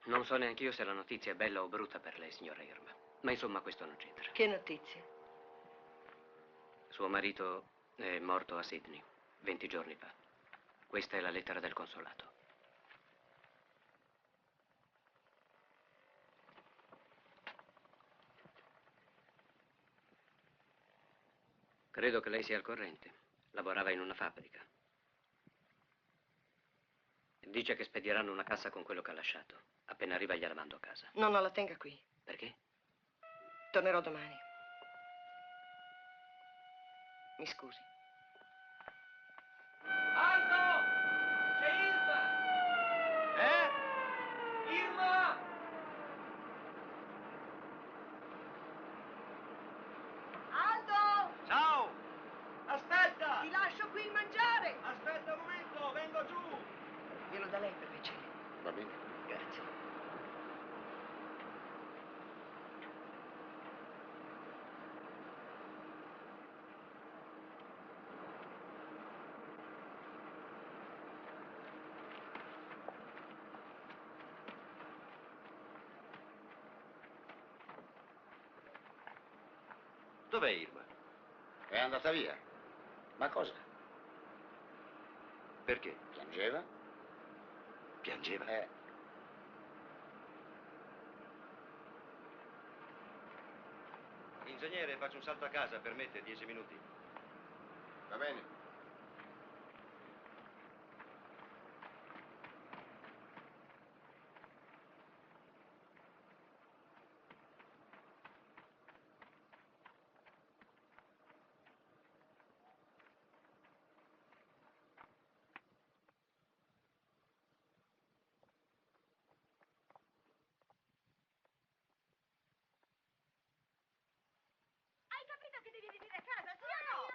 Non so neanche io se la notizia è bella o brutta per lei, signora Irma. Ma insomma, questo non c'entra. Che notizie? Suo marito è morto a Sydney, 20 giorni fa. Questa è la lettera del consolato. Credo che lei sia al corrente. Lavorava in una fabbrica. Dice che spediranno una cassa con quello che ha lasciato. Appena arriva gliela mando a casa. No, la tenga qui. Perché? Tornerò domani. Mi scusi. Alto! C'è Irma! Irma! Aldo! Ciao! Aspetta! Ti lascio qui il mangiare! Aspetta un momento, vengo giù! Glielo da lei per piacere. Va bene. Grazie. Dov'è Irma? È andata via. Ma cosa? Perché? Piangeva? Piangeva? Ingegnere, faccio un salto a casa, permette 10 minuti. Va bene. Hai capito che devi venire a casa, sì o no?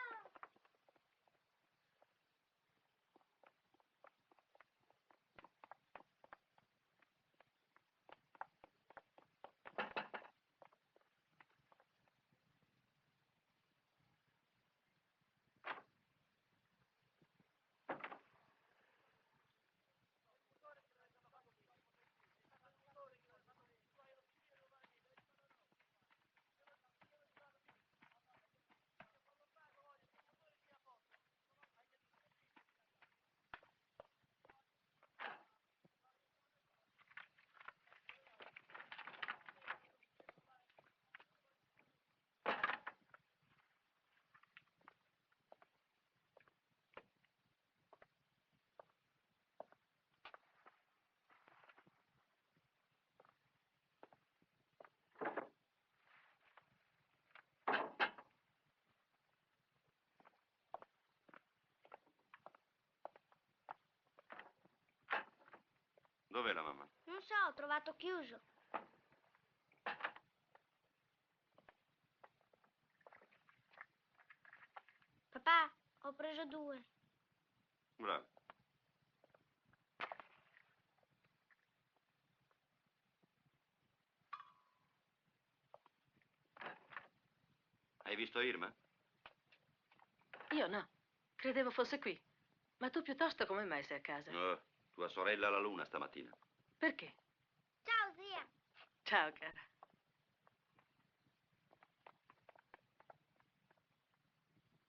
Dov'è la mamma? Non so, ho trovato chiuso. Papà, ho preso 2. Bravo. Hai visto Irma? Io no. Credevo fosse qui. Ma tu piuttosto come mai sei a casa? Oh, tua sorella alla luna stamattina. Perché? Ciao, zia. Ciao, cara.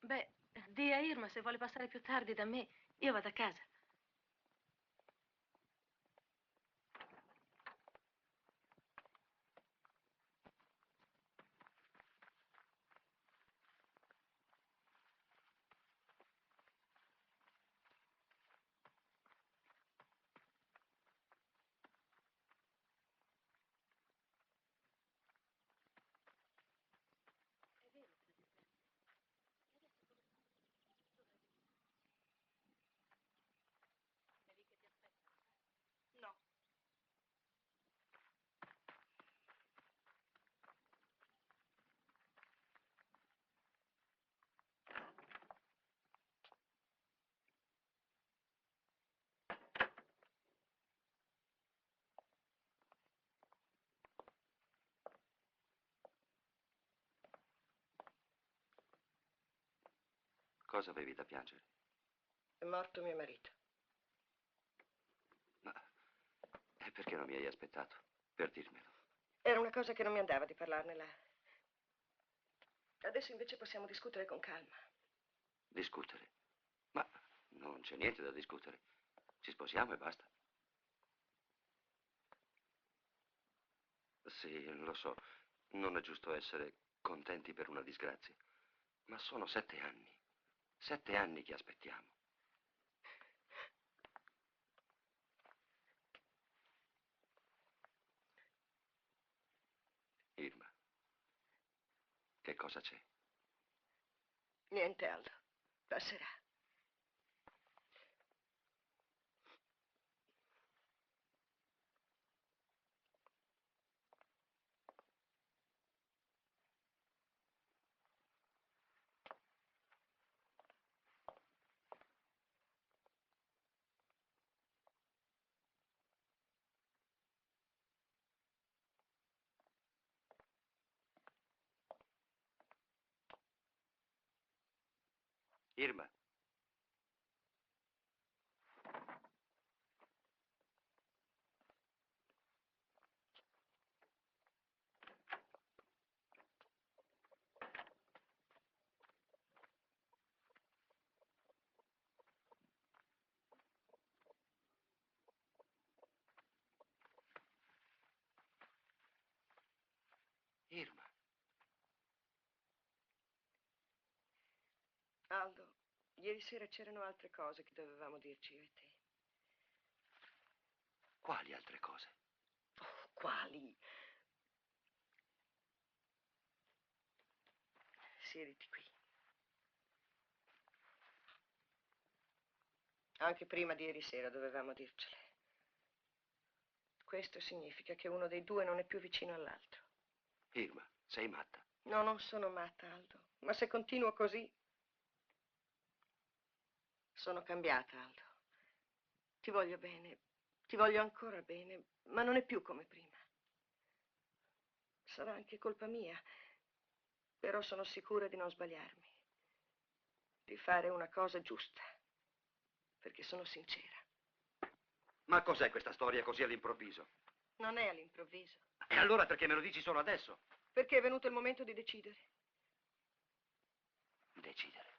Beh, di a Irma se vuole passare più tardi da me, io vado a casa. No. Cosa avevi da piangere? È morto mio marito. Ma perché non mi hai aspettato per dirmelo? Era una cosa che non mi andava di parlarne là. Adesso invece possiamo discutere con calma. Discutere? Ma non c'è niente da discutere. Ci sposiamo e basta. Sì, lo so. Non è giusto essere contenti per una disgrazia. Ma sono 7 anni. 7 anni che aspettiamo. Irma, che cosa c'è? Niente, Aldo. Passerà. Irma. Irma. Aldo, ieri sera c'erano altre cose che dovevamo dirci io e te. Quali altre cose? Oh, quali? Siediti qui. Anche prima di ieri sera dovevamo dircele. Questo significa che uno dei due non è più vicino all'altro. Irma, sei matta. No, non sono matta, Aldo. Ma se continuo così... Sono cambiata, Aldo. Ti voglio bene. Ti voglio ancora bene, ma non è più come prima. Sarà anche colpa mia, però sono sicura di non sbagliarmi. Di fare una cosa giusta, perché sono sincera. Ma cos'è questa storia così all'improvviso? Non è all'improvviso, E allora perché me lo dici solo adesso? perché è venuto il momento di decidere. Decidere.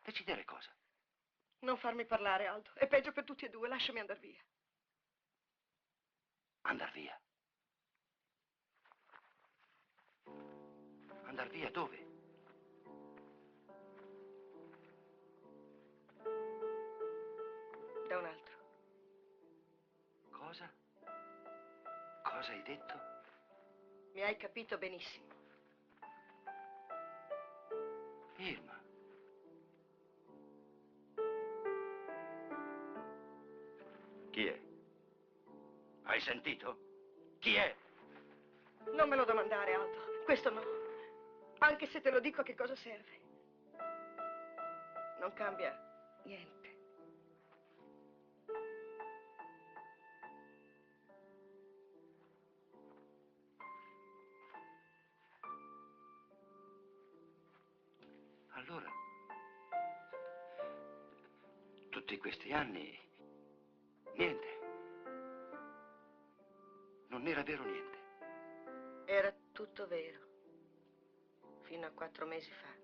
Decidere cosa? Non farmi parlare, Aldo. È peggio per tutti e due. Lasciami andare via. Andar via. Andar via dove? Da un altro. Cosa? Cosa hai detto? Mi hai capito benissimo. Irma. Chi è? Hai sentito? Chi è? Non me lo domandare, Aldo. Questo no. Anche se te lo dico, a che cosa serve? Non cambia niente. Allora, tutti questi anni, niente. Non era vero niente. Era tutto vero. Fino a 4 mesi fa.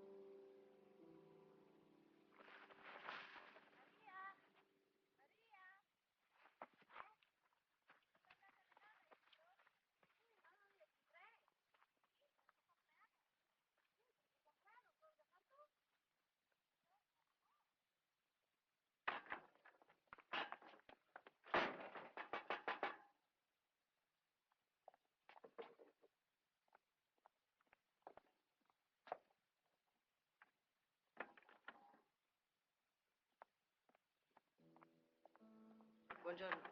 Buongiorno.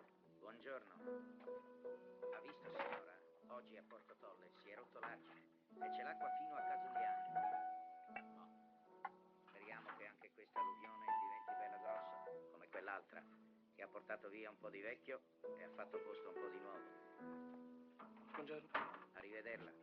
Buongiorno. Ha visto, signora? Oggi a Porto Tolle si è rotto l'argine e c'è l'acqua fino a Casugliano. No. Speriamo che anche questa alluvione diventi bella grossa, come quell'altra, che ha portato via un po' di vecchio e ha fatto posto un po' di nuovo. Buongiorno. Arrivederla.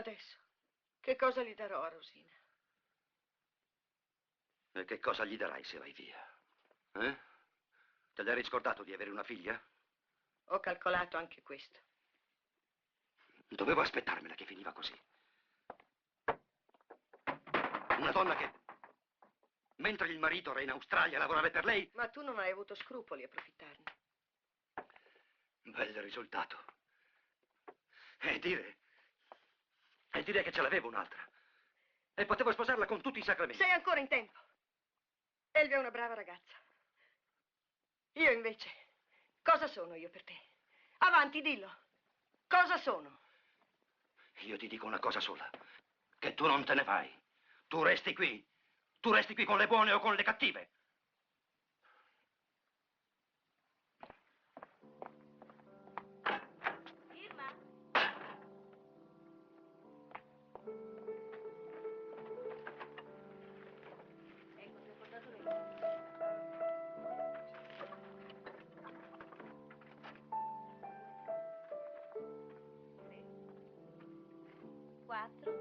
Adesso, che cosa gli darò a Rosina? E che cosa gli darai se vai via? Eh? Te l'hai riscordato di avere una figlia? Ho calcolato anche questo. Dovevo aspettarmela che finiva così. Una donna che, mentre il marito era in Australia a lavorare per lei... Ma tu non hai avuto scrupoli a approfittarne. Bel risultato. E dire che ce l'avevo un'altra. E potevo sposarla con tutti i sacramenti. Sei ancora in tempo. Elvia è una brava ragazza. Io invece, cosa sono io per te? Avanti, dillo. Cosa sono? Io ti dico una cosa sola. Che tu non te ne vai. Tu resti qui. Tu resti qui con le buone o con le cattive. Irma? Ecco, ti ho portato lei. 4,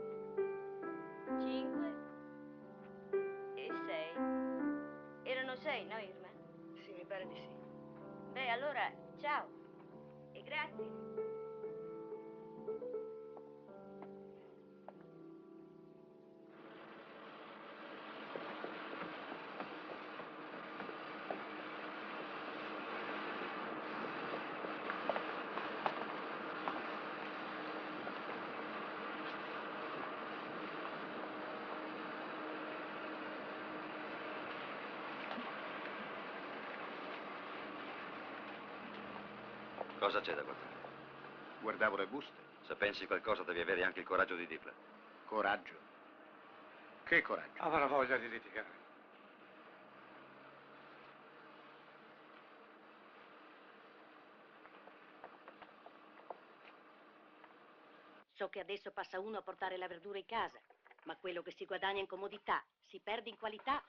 5 e 6. Erano 6, no, Irma? Sì, mi pare di sì. Beh, allora, ciao. E grazie. Cosa c'è da guardare? Guardavo le buste. Se pensi qualcosa devi avere anche il coraggio di dirla. Coraggio. Che coraggio? Avrà voglia di litigare. So che adesso passa uno a portare la verdura in casa, ma quello che si guadagna in comodità, si perde in qualità.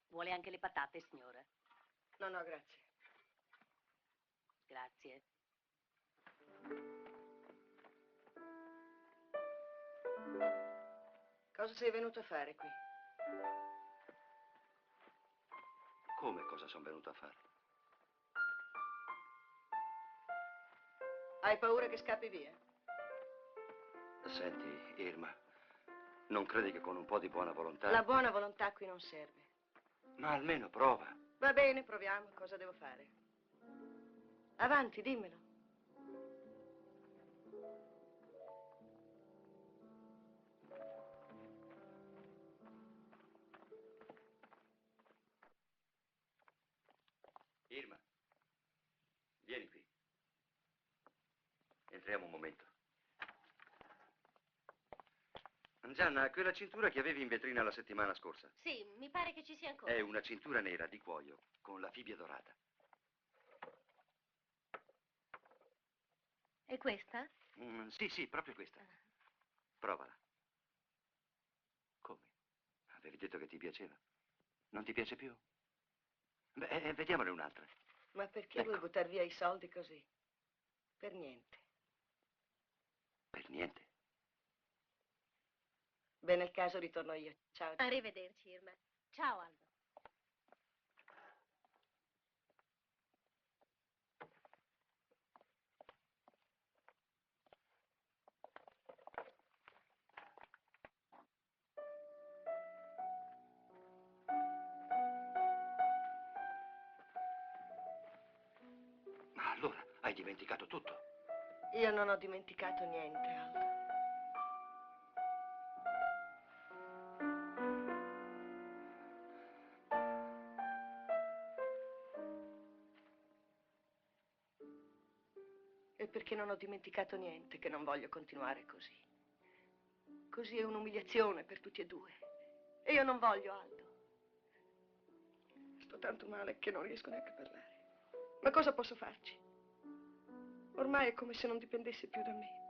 Vuole anche le patate, signora? No, no, grazie. Grazie. Cosa sei venuto a fare qui? Come cosa sono venuto a fare? Hai paura che scappi via? Senti, Irma, non credi che con un po' di buona volontà... La buona volontà qui non serve. Ma almeno prova. Va bene, proviamo. Cosa devo fare? Avanti, dimmelo. Irma, vieni qui. Entriamo un momento. Gianna, quella cintura che avevi in vetrina la settimana scorsa Sì, mi pare che ci sia ancora. è una cintura nera di cuoio con la fibbia dorata. E questa? Sì, sì, proprio questa. Provala. Come? Avevi detto che ti piaceva. Non ti piace più? Beh, vediamone un'altra. Ma perché Ecco. vuoi buttare via i soldi così? Per niente. Per niente. Beh, nel caso ritorno io. Ciao. Arrivederci, Irma. Ciao, Aldo. Ma allora hai dimenticato tutto. Io non ho dimenticato niente, Aldo. E perché non ho dimenticato niente che non voglio continuare così. Così è un'umiliazione per tutti e due. E io non voglio, Aldo. Sto tanto male che non riesco neanche a parlare. Ma cosa posso farci? Ormai è come se non dipendesse più da me.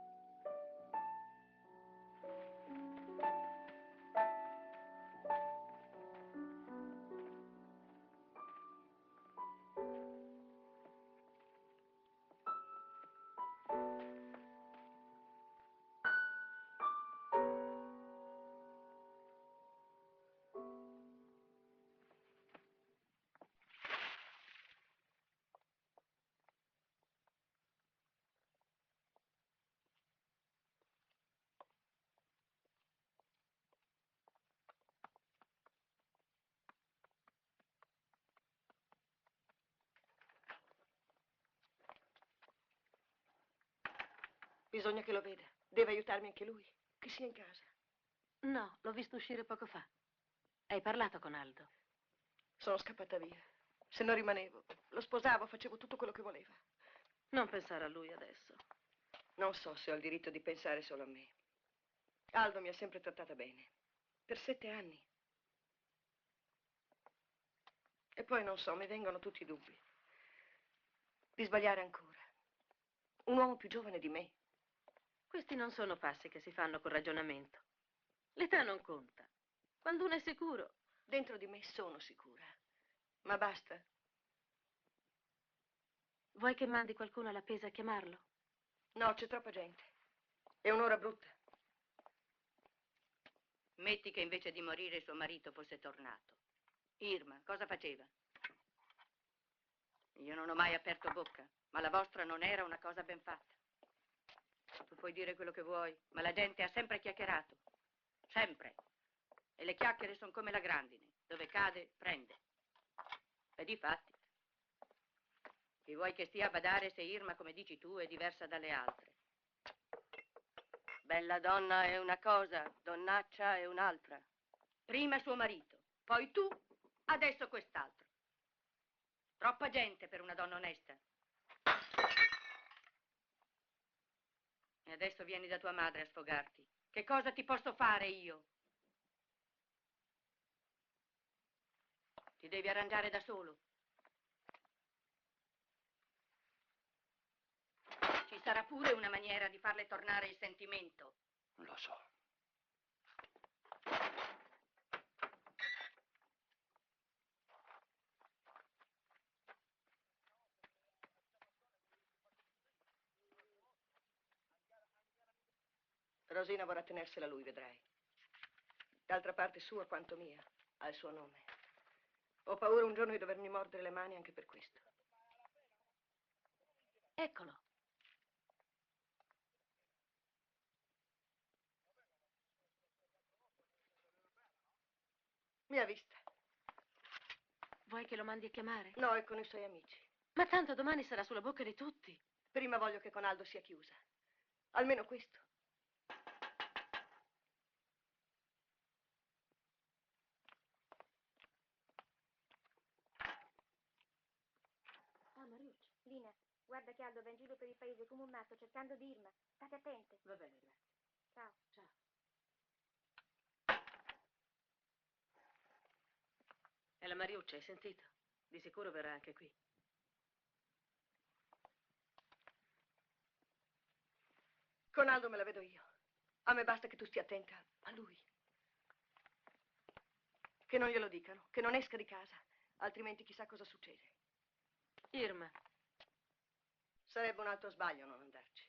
Bisogna che lo veda. Deve aiutarmi anche lui. Che sia in casa. No, l'ho visto uscire poco fa. Hai parlato con Aldo? Sono scappata via. Se non rimanevo, lo sposavo, facevo tutto quello che voleva. Non pensare a lui adesso. Non so se ho il diritto di pensare solo a me. Aldo mi ha sempre trattata bene. Per 7 anni. E poi non so, mi vengono tutti i dubbi. Di sbagliare ancora. Un uomo più giovane di me. Questi non sono passi che si fanno col ragionamento. L'età non conta. Quando uno è sicuro. Dentro di me sono sicura. Ma basta. Vuoi che mandi qualcuno alla Pesa a chiamarlo? No, c'è troppa gente. È un'ora brutta. Metti che invece di morire suo marito fosse tornato. Irma, cosa faceva? Io non ho mai aperto bocca, ma la vostra non era una cosa ben fatta. Tu puoi dire quello che vuoi, ma la gente ha sempre chiacchierato. Sempre. E le chiacchiere sono come la grandine. Dove cade, prende. E difatti. Chi vuoi che stia a badare se Irma, come dici tu, è diversa dalle altre? Bella donna è una cosa, donnaccia è un'altra. Prima suo marito, poi tu, adesso quest'altro. Troppa gente per una donna onesta. E adesso vieni da tua madre a sfogarti. Che cosa ti posso fare io? Ti devi arrangiare da solo. Ci sarà pure una maniera di farle tornare il sentimento. Lo so. Rosina vorrà tenersela lui, vedrai. D'altra parte sua quanto mia, ha il suo nome. Ho paura un giorno di dovermi mordere le mani anche per questo. Eccolo. Mi ha vista. Vuoi che lo mandi a chiamare? No, è con i suoi amici. Ma tanto domani sarà sulla bocca di tutti. Prima voglio che con Aldo sia chiusa. Almeno questo. Ah, Mariuccia. Lina, guarda che Aldo va in giro per il paese come un matto cercando di Irma. State attente. Va bene, grazie. Ciao. Ciao. E la Mariuccia, hai sentito? Di sicuro verrà anche qui. Con Aldo me la vedo io. A me basta che tu stia attenta a lui. Che non glielo dicano, che non esca di casa, altrimenti chissà cosa succede. Irma. Sarebbe un altro sbaglio non andarci.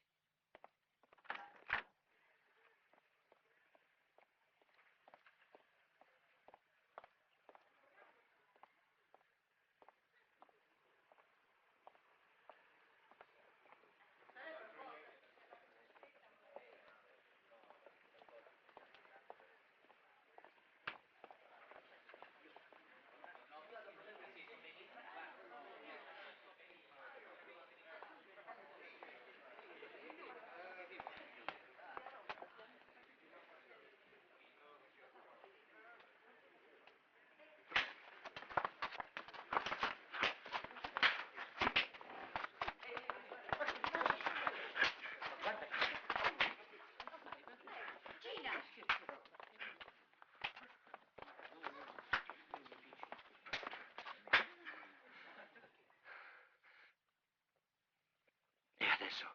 E adesso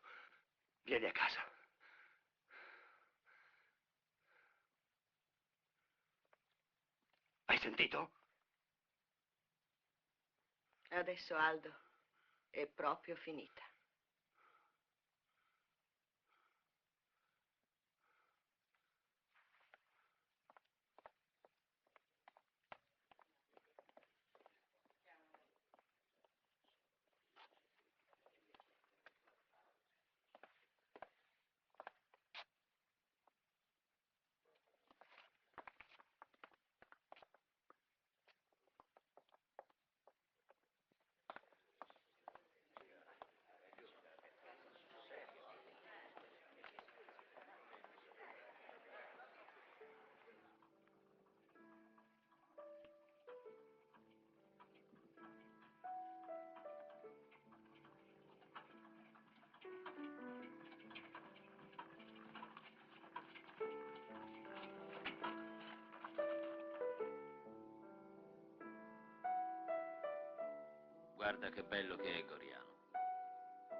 vieni a casa. Hai sentito? Adesso, Aldo, è proprio finita. Guarda che bello che è Goriano.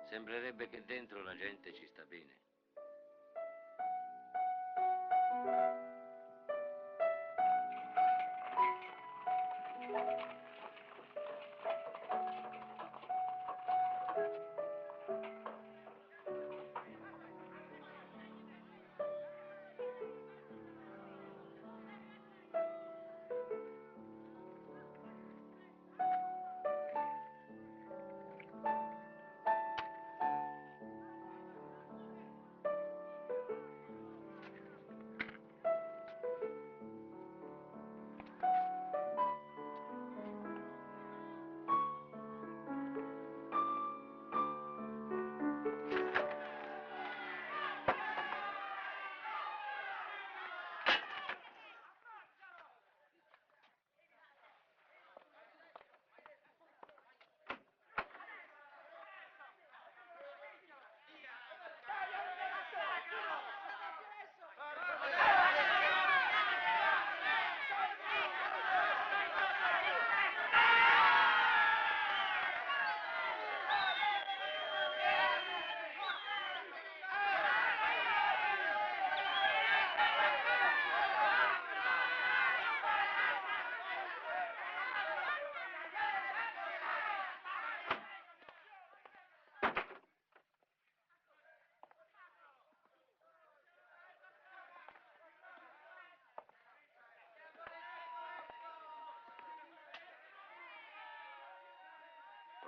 Sembrerebbe che dentro la gente ci sta bene.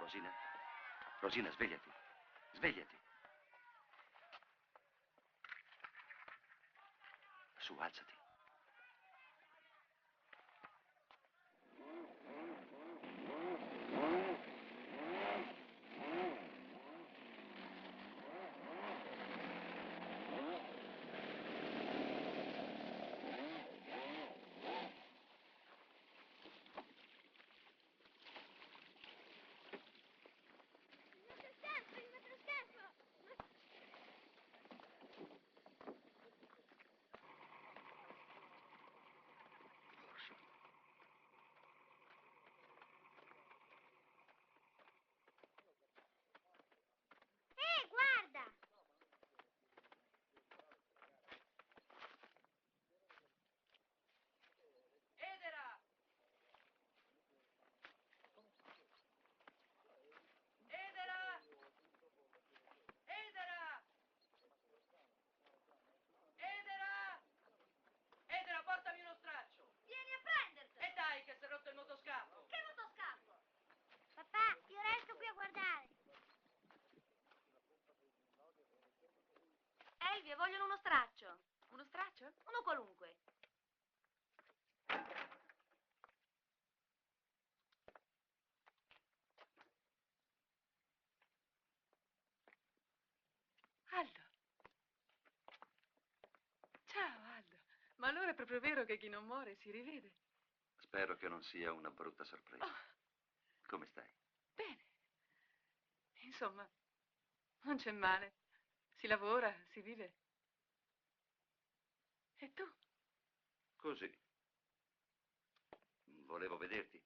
Rosina? Rosina, svegliati. Svegliati. Su, alzati. Guarda! Edera! Edera! Edera! Edera! Edera, portami uno straccio! Vieni a prendertelo! E dai, che si è rotto il motoscafo! Che motoscafo? Papà, io resto qui a guardare. Elvia, vogliono uno straccio. Uno straccio? Uno qualunque. Aldo. Ciao, Aldo. Ma allora è proprio vero che chi non muore si rivede? Spero che non sia una brutta sorpresa. Oh, Come stai? bene. Insomma, non c'è male. Si lavora, si vive. E tu? Così. Volevo vederti.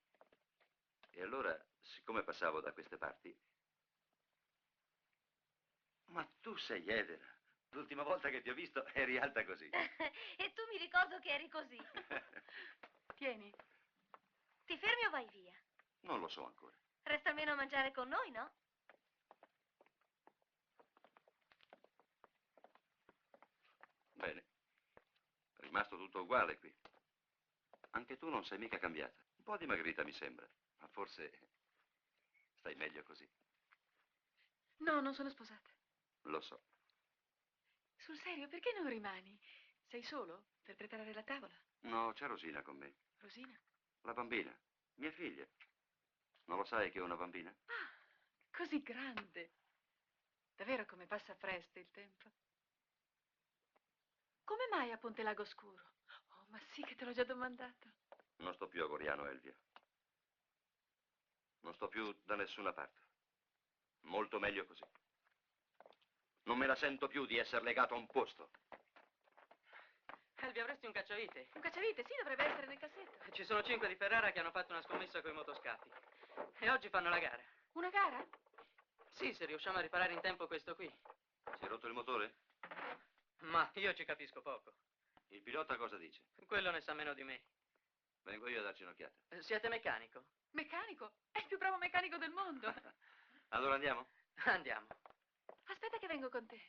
E allora, siccome passavo da queste parti... Ma tu sei Edera. L'ultima volta che ti ho visto eri alta così. E tu mi ricordo che eri così. Tieni. Ti fermi o vai via? Non lo so ancora. Resta almeno a mangiare con noi, no? Bene. È rimasto tutto uguale qui. Anche tu non sei mica cambiata. Un po' dimagrita mi sembra, ma forse stai meglio così. No, non sono sposata. Lo so. Sul serio, perché non rimani? Sei solo per preparare la tavola? No, c'è Rosina con me. Rosina? La bambina, mia figlia. Non lo sai che è una bambina? Ah, così grande. Davvero come passa presto il tempo. Come mai a Ponte Lago Scuro? Oh, ma sì che te l'ho già domandato. Non sto più a Goriano, Elvia. Non sto più da nessuna parte. Molto meglio così. Non me la sento più di essere legato a un posto. Elvia, avresti un cacciavite? Un cacciavite, sì, dovrebbe essere nel cassetto. Ci sono 5 di Ferrara che hanno fatto una scommessa con i motoscafi. E oggi fanno la gara. Una gara? Sì, se riusciamo a riparare in tempo questo qui. Si è rotto il motore? Ma io ci capisco poco. Il pilota cosa dice? Quello ne sa meno di me. Vengo io a darci un'occhiata. Siete meccanico? Meccanico? È il più bravo meccanico del mondo. Allora andiamo? Andiamo. Aspetta che vengo con te,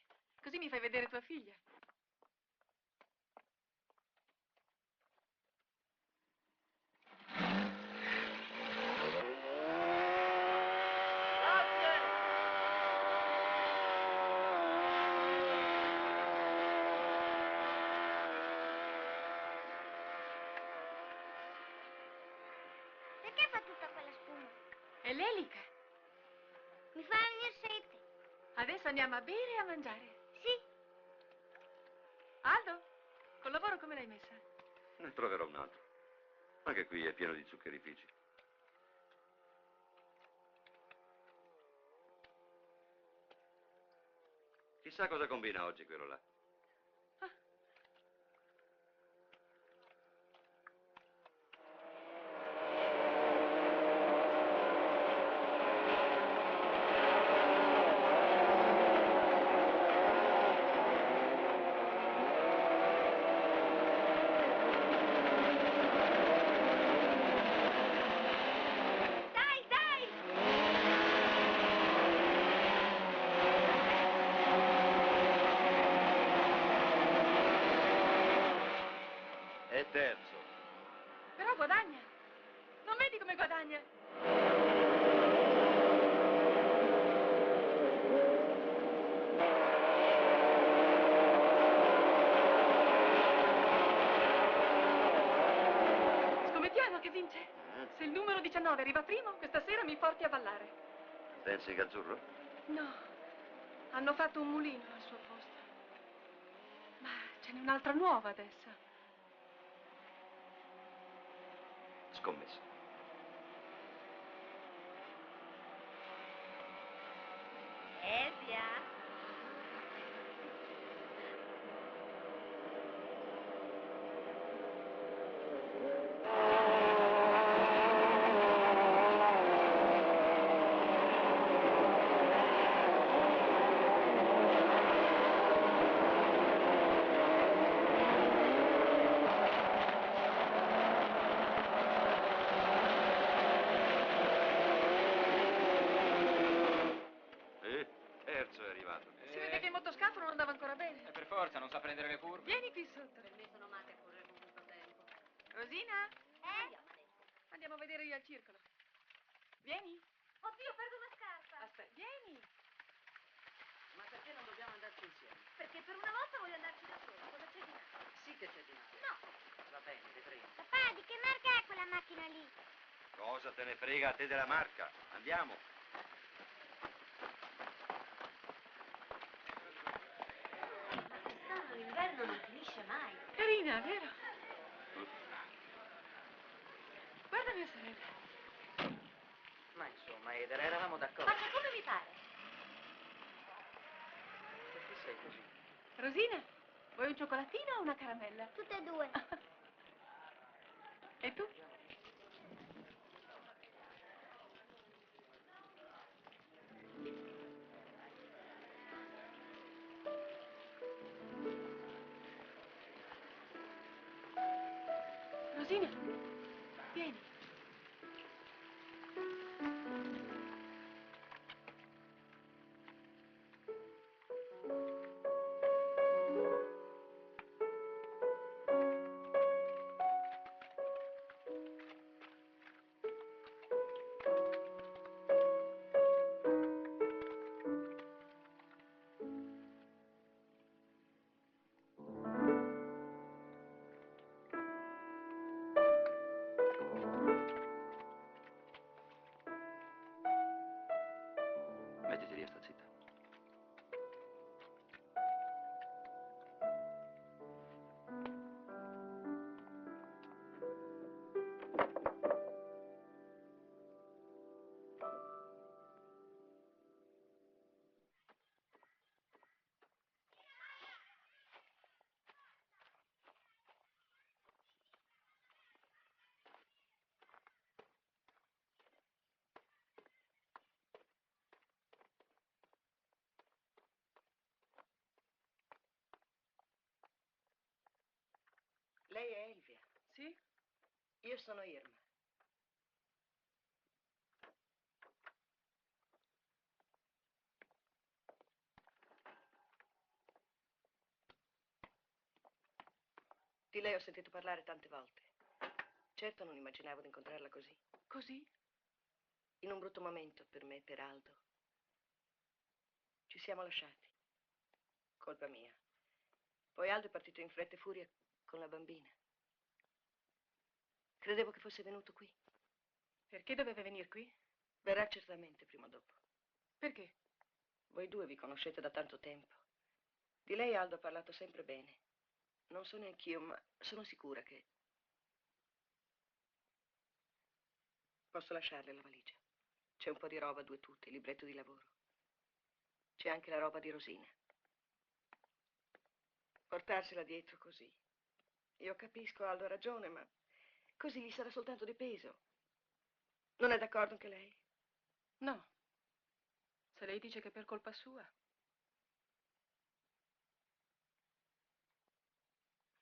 così mi fai vedere tua figlia. Perché fa tutta quella spuma? È l'elica. Mi fa venire sete. Adesso andiamo a bere e a mangiare. Sì. Aldo, col lavoro come l'hai messa? Ne troverò un altro. Anche qui è pieno di zuccherifici. Chissà cosa combina oggi quello là. Dai, dai! È terzo. Però guadagna. Non vedi come guadagna? Scommettiamo che vince. Se il numero 19 arriva primo, questa sera mi porti a ballare. Dancing azzurro? No, hanno fatto un mulino al suo posto. Ma ce n'è un'altra nuova adesso. Scommesso. Elvia? Terzo è arrivato. Si vede che il motoscafo non andava ancora bene. Per forza, non sa prendere le curve. Vieni qui sotto. Per me sono matte a correre con questo tempo. Rosina, Eh? andiamo a vedere io al circolo. Vieni. Oddio, perdo una scarpa. Aspetta, vieni. Ma perché non dobbiamo andarci insieme? Perché per una volta voglio andarci da sola. Cosa c'è di male? Sì che c'è di male. No. Va bene, vedremo. Papà, di che marca è quella macchina lì? Cosa te ne frega a te della marca? Andiamo. Quest'anno l'inverno non finisce mai. Carina, vero? Guarda mia sorella. Ma insomma, Eder, eravamo d'accordo. Faccia come mi pare. Perché sei così? Rosina, vuoi un cioccolatino o una caramella? Tutte e due. E tu? Rosina, vieni. Mettiti lì a sta zitta. Io sono Irma. Di lei ho sentito parlare tante volte. Certo non immaginavo di incontrarla così. Così? In un brutto momento per me e per Aldo. Ci siamo lasciati. Colpa mia. Poi Aldo è partito in fretta e furia con la bambina. Credevo che fosse venuto qui. Perché doveva venire qui? Verrà certamente prima o dopo. Perché? Voi due vi conoscete da tanto tempo. Di lei Aldo ha parlato sempre bene. Non so neanch'io, ma sono sicura che... Posso lasciarle la valigia? C'è un po' di roba, 2 tutte, il libretto di lavoro. C'è anche la roba di Rosina. Portarsela dietro così. Io capisco, Aldo ha ragione, ma così gli sarà soltanto di peso. Non è d'accordo anche lei? No. Se lei dice che è per colpa sua.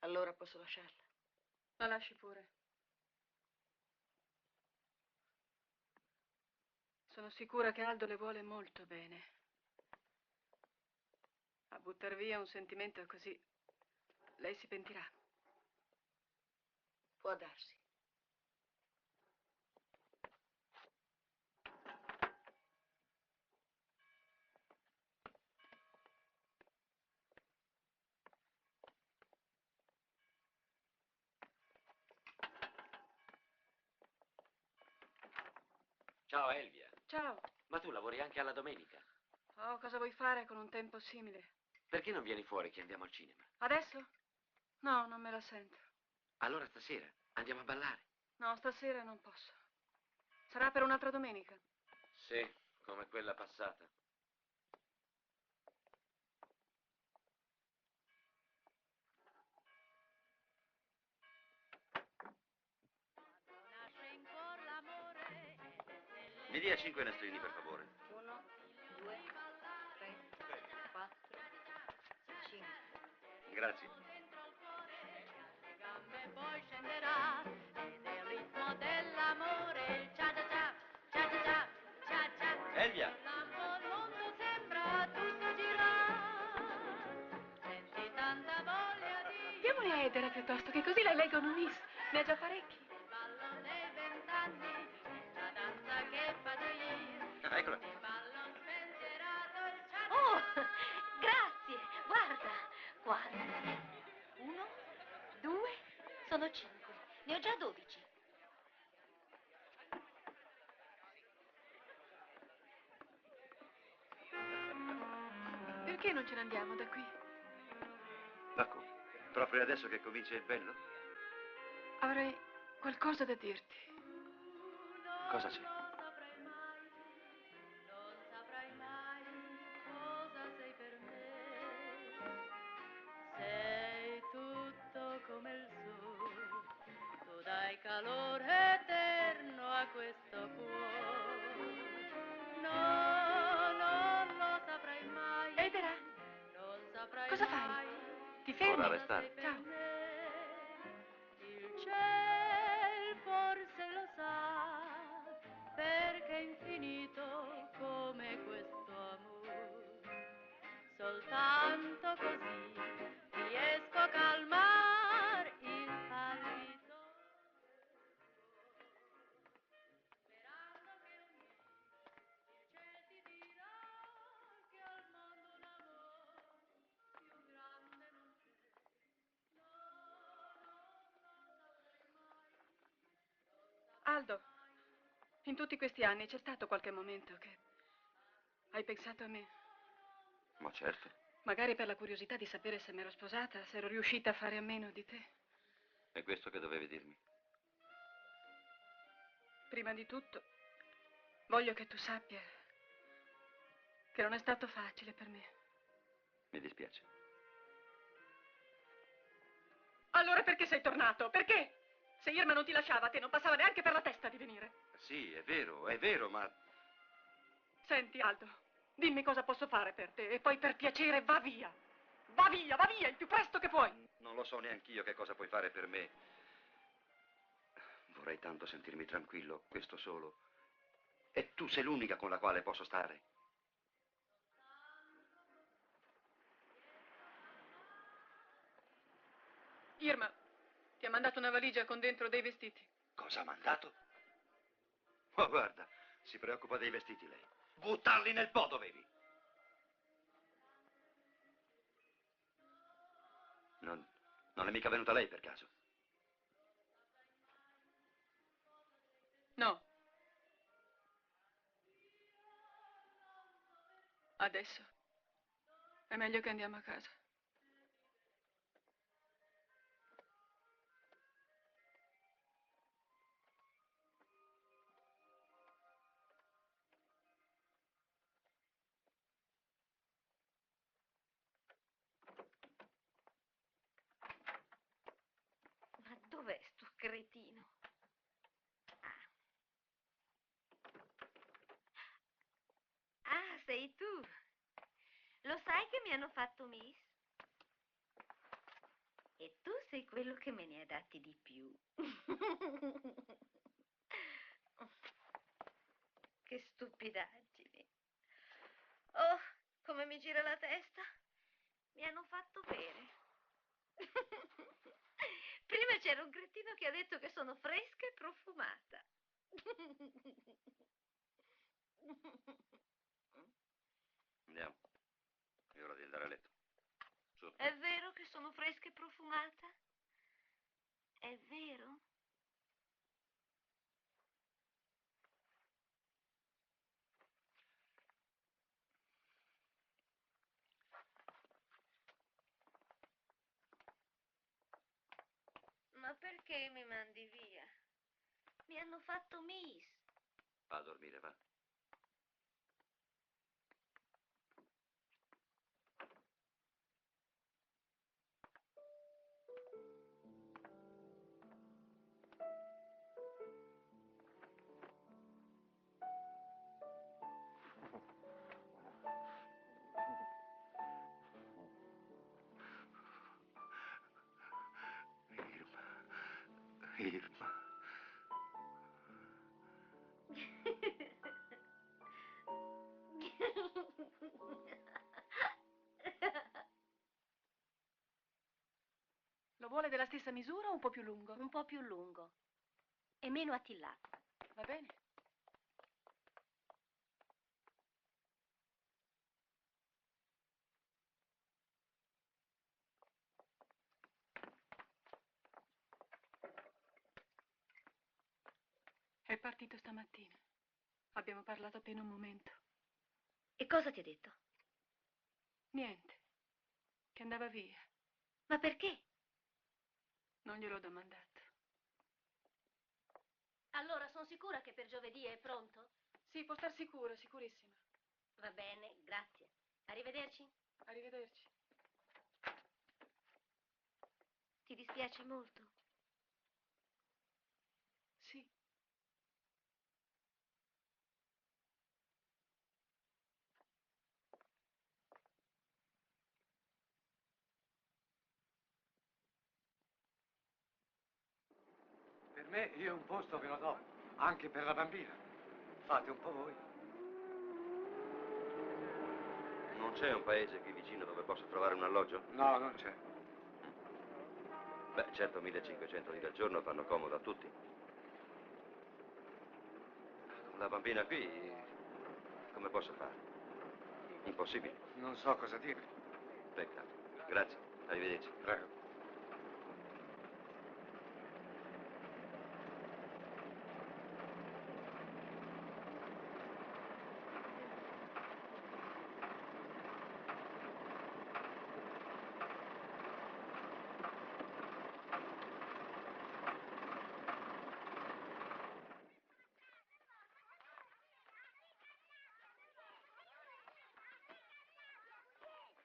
Allora posso lasciarla. La lasci pure. Sono sicura che Aldo le vuole molto bene. A buttar via un sentimento così, lei si pentirà. Può darsi. Ciao Elvia. Ciao. Ma tu lavori anche alla domenica? Oh, cosa vuoi fare con un tempo simile? Perché non vieni fuori che andiamo al cinema? Adesso? No, non me la sento. Allora stasera andiamo a ballare? No, stasera non posso. Sarà per un'altra domenica? Sì, come quella passata. Mi dia 5 nastrini, per favore. 1, 2, 3, 4, 5. Grazie. Poi scenderà ed è il ritmo dell'amore, cia cia cia, cia cia cia, cia cia. Elvia! Il mondo sembra tutto girare, senti tanta voglia di... Diamone a Edera piuttosto, che così lei legge un miss. Ne ha già parecchi. Ballo dei 20 anni, la danza che fa gioire. Ah, eccola. Il ballo spensierato, il cia cia. Oh, grazie. Guarda. 1, 2, sono 5. Ne ho già 12. Perché non ce ne andiamo da qui? Ma come? Proprio adesso che comincia il bello? Avrei qualcosa da dirti. Cosa c'è? Non saprai mai cosa sei per me. Sei tutto come il sole, tu dai calore eterno a questo cuore. No, non lo saprai mai. Edera, Non saprai cosa mai. fai? Ti fermi? Ora restare. Ciao. Il ciel forse lo sa, perché è infinito come questo amore. Soltanto così riesco a calmare il palpito. Sperando che un giorno il ciel ti dirà che al mondo un amore più grande non c'è. Aldo, in tutti questi anni c'è stato qualche momento che hai pensato a me? Ma certo. Magari per la curiosità di sapere se mi ero sposata, se ero riuscita a fare a meno di te. È questo che dovevi dirmi. Prima di tutto, voglio che tu sappia che non è stato facile per me. Mi dispiace. Allora perché sei tornato? Perché? Se Irma non ti lasciava, a te non passava neanche per la testa di venire. Sì, è vero, ma... Senti, Aldo, dimmi cosa posso fare per te e poi per piacere va via. Va via, il più presto che puoi. Non lo so neanch'io che cosa puoi fare per me. Vorrei tanto sentirmi tranquillo, questo solo. E tu sei l'unica con la quale posso stare. Irma, ti ha mandato una valigia con dentro dei vestiti. Cosa ha mandato? Oh, guarda, si preoccupa dei vestiti lei. Buttarli nel po' dovevi. Non è mica venuta lei per caso? No. Adesso è meglio che andiamo a casa. Ma dov'è sto cretino? Ah, sei tu. Lo sai che mi hanno fatto Miss? E tu sei quello che me ne ha dati di più. Che stupidaggini. Oh, come mi gira la testa. Mi hanno fatto bere. Prima c'era un cretino che ha detto che sono fresca e profumata. Andiamo. È ora di andare a letto. Su. È vero che sono fresca e profumata? È vero? Ma perché mi mandi via? Mi hanno fatto Miss. Va a dormire, va. Irma. Lo vuole della stessa misura o un po' più lungo? Un po' più lungo e meno attillato. Va bene. È partito stamattina. Abbiamo parlato appena un momento. E cosa ti ha detto? Niente. Che andava via. Ma perché? Non gliel'ho domandato. Allora, sono sicura che per giovedì è pronto? Sì, può star sicura, sicurissima. Va bene, grazie. Arrivederci. Arrivederci. Ti dispiace molto? Sì. Per me io un posto ve lo do, anche per la bambina. Fate un po' voi. Non c'è un paese qui vicino dove posso trovare un alloggio? No, non c'è. Beh, certo, 1500 lire al giorno fanno comodo a tutti. Con la bambina qui, come posso fare? Impossibile. Non so cosa dire. Peccato. Grazie. Arrivederci. Prego.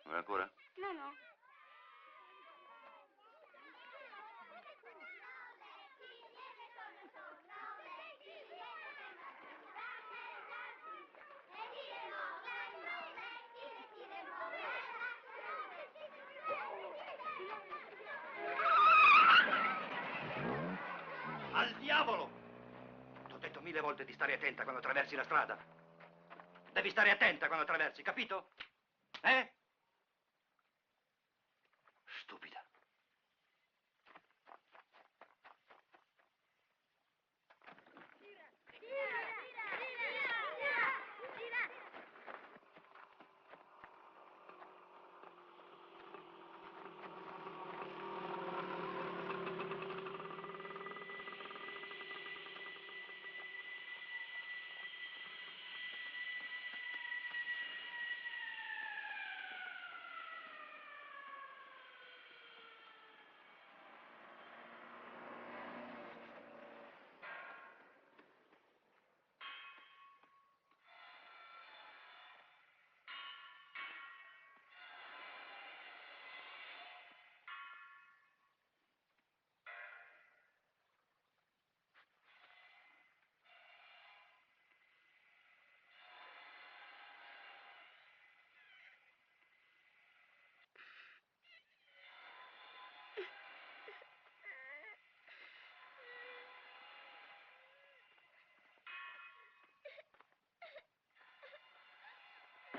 Non ancora? No, no. Al diavolo! diavolo! T'ho detto 1000 volte di stare attenta quando attraversi la strada. Devi stare attenta quando attraversi, capito? Eh? Stupida.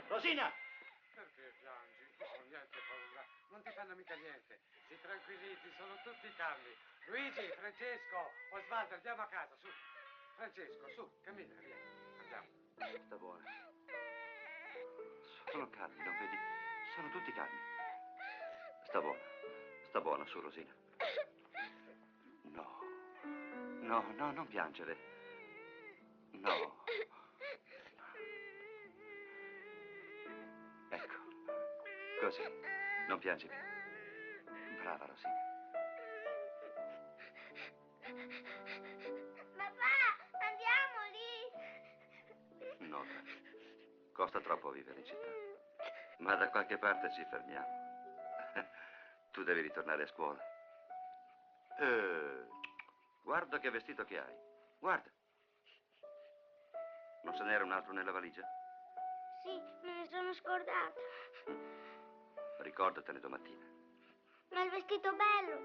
Rosina! Perché piangi? No, niente paura. Non ti fanno mica niente. Si tranquillizzi, sono tutti calmi. Luigi, Francesco, Osvaldo, andiamo a casa, su. Francesco, su, cammina, via. Andiamo. Sta buona. Sono calmi, non vedi? Sono tutti calmi. Sta buona. Sta buona, su, Rosina. No. No, no, non piangere. No. Ecco. Così. Non piangi più. Brava, Rosina. Papà, andiamo lì. No, dai. Costa troppo vivere in città. Ma da qualche parte ci fermiamo. Tu devi ritornare a scuola. Guarda che vestito che hai. Guarda. Non se n'era un altro nella valigia? Sì, me ne sono scordato. Ricordatene domattina. Ma il vestito bello.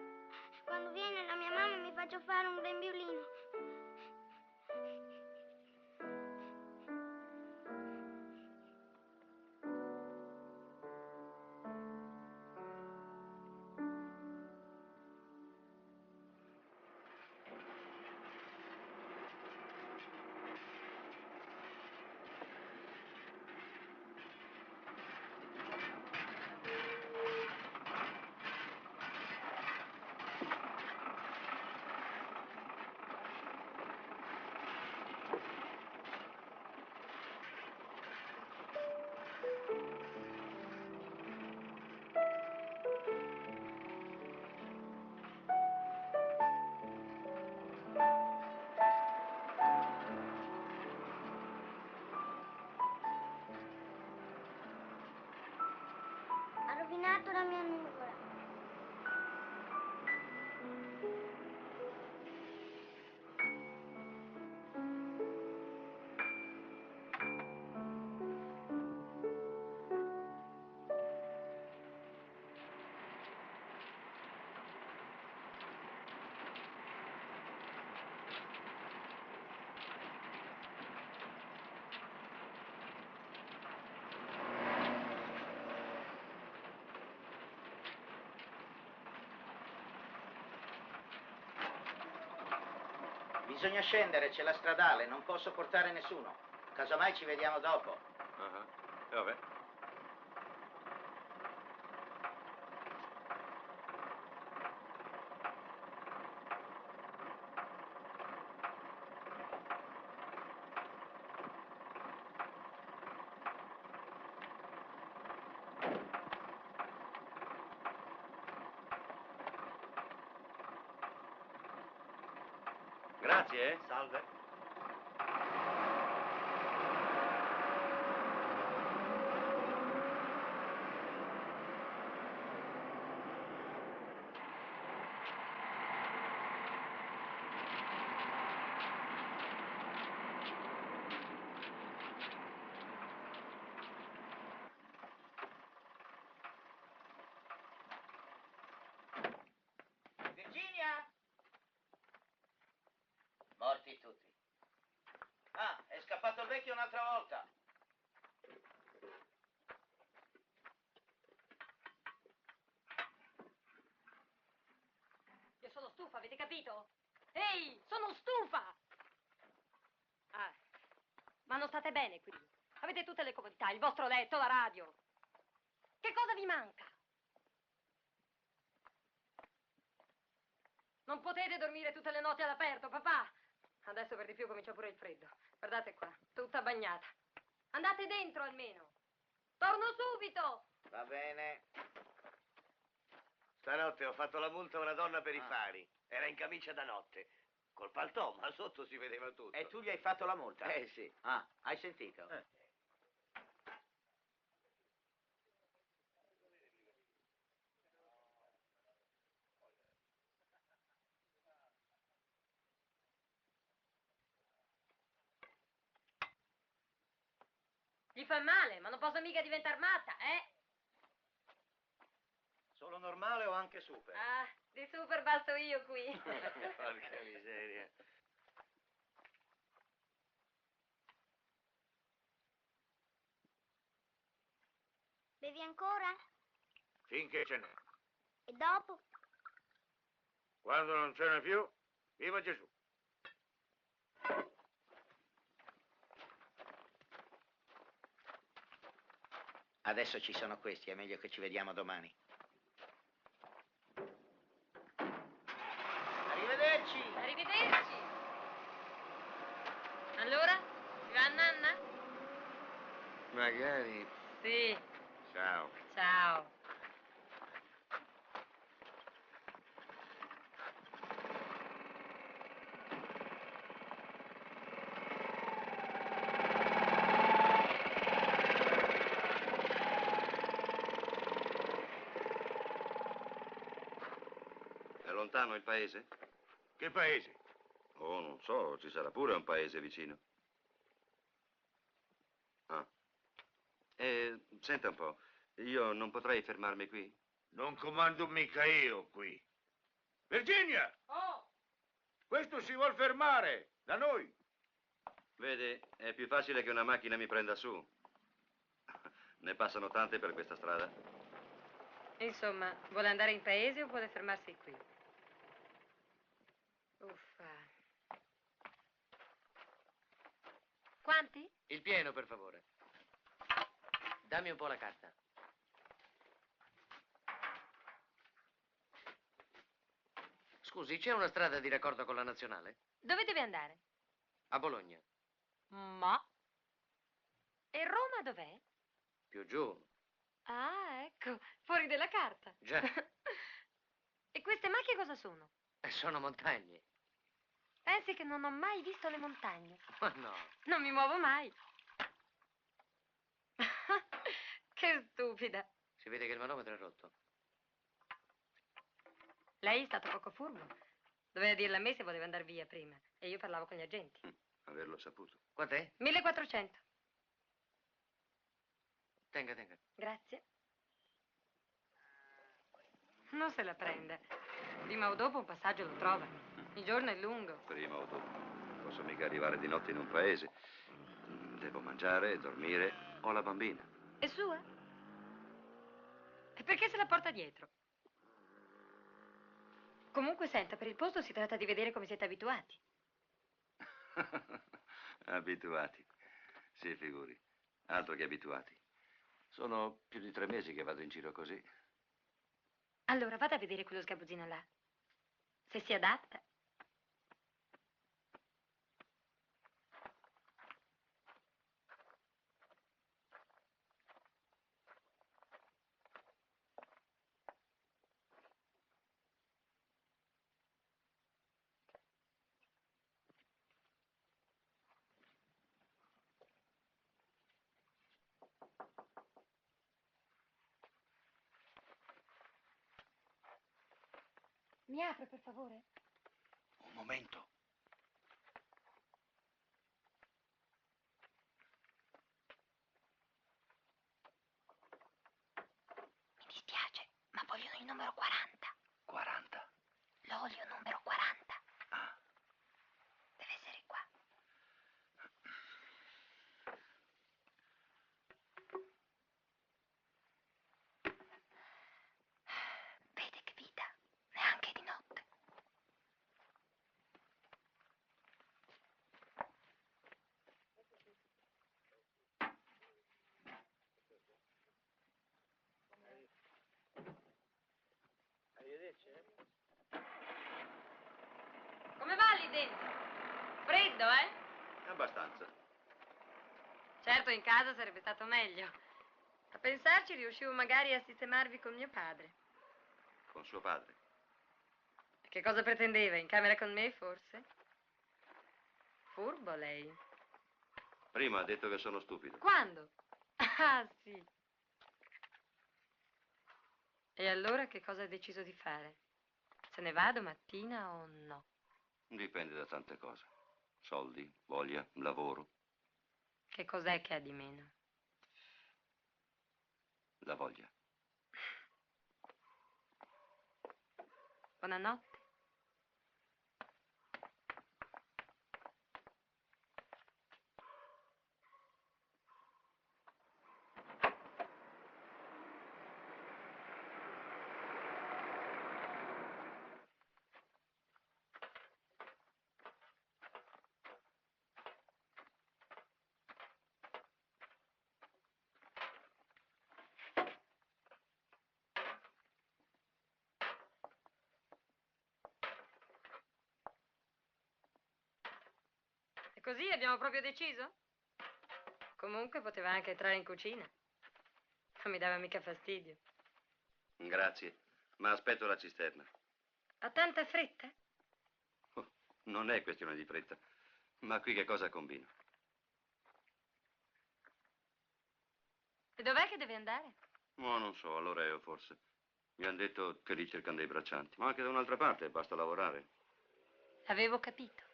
Quando viene la mia mamma mi faccio fare un grembiulino. Ha rovinato la mia nuvola. Bisogna scendere, c'è la stradale, non posso portare nessuno. Casomai ci vediamo dopo. Vabbè. Grazie, eh? Salve. Virginia! capito? Ehi, sono stufa! Ah, ma non state bene qui? Avete tutte le comodità, il vostro letto, la radio. Che cosa vi manca? Non potete dormire tutte le notti all'aperto, papà. Adesso per di più comincia pure il freddo. Guardate qua, tutta bagnata. Andate dentro almeno. Torno subito. Va bene. Stanotte ho fatto la multa a una donna per i fari. Era in camicia da notte. Col paltò, ma sotto si vedeva tutto. E tu gli hai fatto la multa? Sì. Ah, hai sentito? Gli fa male, ma non posso mica diventare matta, eh? Solo normale o anche super? Ah, di super basto io qui. Porca miseria. Bevi ancora? Finché ce n'è. E dopo? Quando non ce n'è più, viva Gesù. Adesso ci sono questi, è meglio che ci vediamo domani. Arrivederci! Arrivederci. Allora, si va a nanna? Magari. Sì, Ciao. ciao. È lontano il paese? Che paese? Oh, non so, ci sarà pure un paese vicino. Ah. Senta un po', io non potrei fermarmi qui? Non comando mica io qui. Virginia! Oh! Questo si vuol fermare, da noi. Vede, è più facile che una macchina mi prenda su. Ne passano tante per questa strada. Insomma, vuole andare in paese o vuole fermarsi qui? Uffa. Quanti? Il pieno, per favore. Dammi un po' la carta. Scusi, c'è una strada di raccordo con la nazionale? Dove deve andare? A Bologna. Ma. E Roma dov'è? Più giù. Ah, ecco, fuori della carta. Già. E queste macchie cosa sono? Sono montagne. Pensi che non ho mai visto le montagne. Ma no. Non mi muovo mai. Che stupida. Si vede che il manometro è rotto. Lei è stato poco furbo. Doveva dirlo a me se voleva andare via prima. E io parlavo con gli agenti. Averlo saputo. Quant'è? 1400. Tenga, tenga. Grazie. Non se la prende. Prima o dopo un passaggio lo trova. Il giorno è lungo. Prima o dopo. Non posso mica arrivare di notte in un paese. Devo mangiare, dormire. Ho la bambina. È sua? E perché se la porta dietro? Comunque, senta, per il posto si tratta di vedere come siete abituati. Abituati. Si figuri. Altro che abituati. Sono più di 3 mesi che vado in giro così. Allora, vada a vedere quello sgabuzzino là. Se si adatta. Mi apre, per favore? Un momento. Mi dispiace, ma vogliono il numero 40. 40. L'olio numero 40. Ah. Deve essere qua. Vede che vita, neanche di notte. dentro. Freddo, eh? Abbastanza. Certo, in casa sarebbe stato meglio. A pensarci riuscivo magari a sistemarvi con mio padre. Con suo padre. Che cosa pretendeva? In camera con me, forse? Furbo lei. Prima ha detto che sono stupido. Quando? Ah, sì. E allora che cosa ha deciso di fare? Se ne va domattina o no? Dipende da tante cose. Soldi, voglia, lavoro. Che cos'è che ha di meno? La voglia. Buonanotte. E così abbiamo proprio deciso? Comunque poteva anche entrare in cucina. Non mi dava mica fastidio. Grazie, ma aspetto la cisterna. Ha tanta fretta? Oh, non è questione di fretta. Ma qui che cosa combino? E dov'è che deve andare? Oh, non so, all'Oreo forse. Mi hanno detto che lì cercano dei braccianti. Ma anche da un'altra parte, basta lavorare. Avevo capito.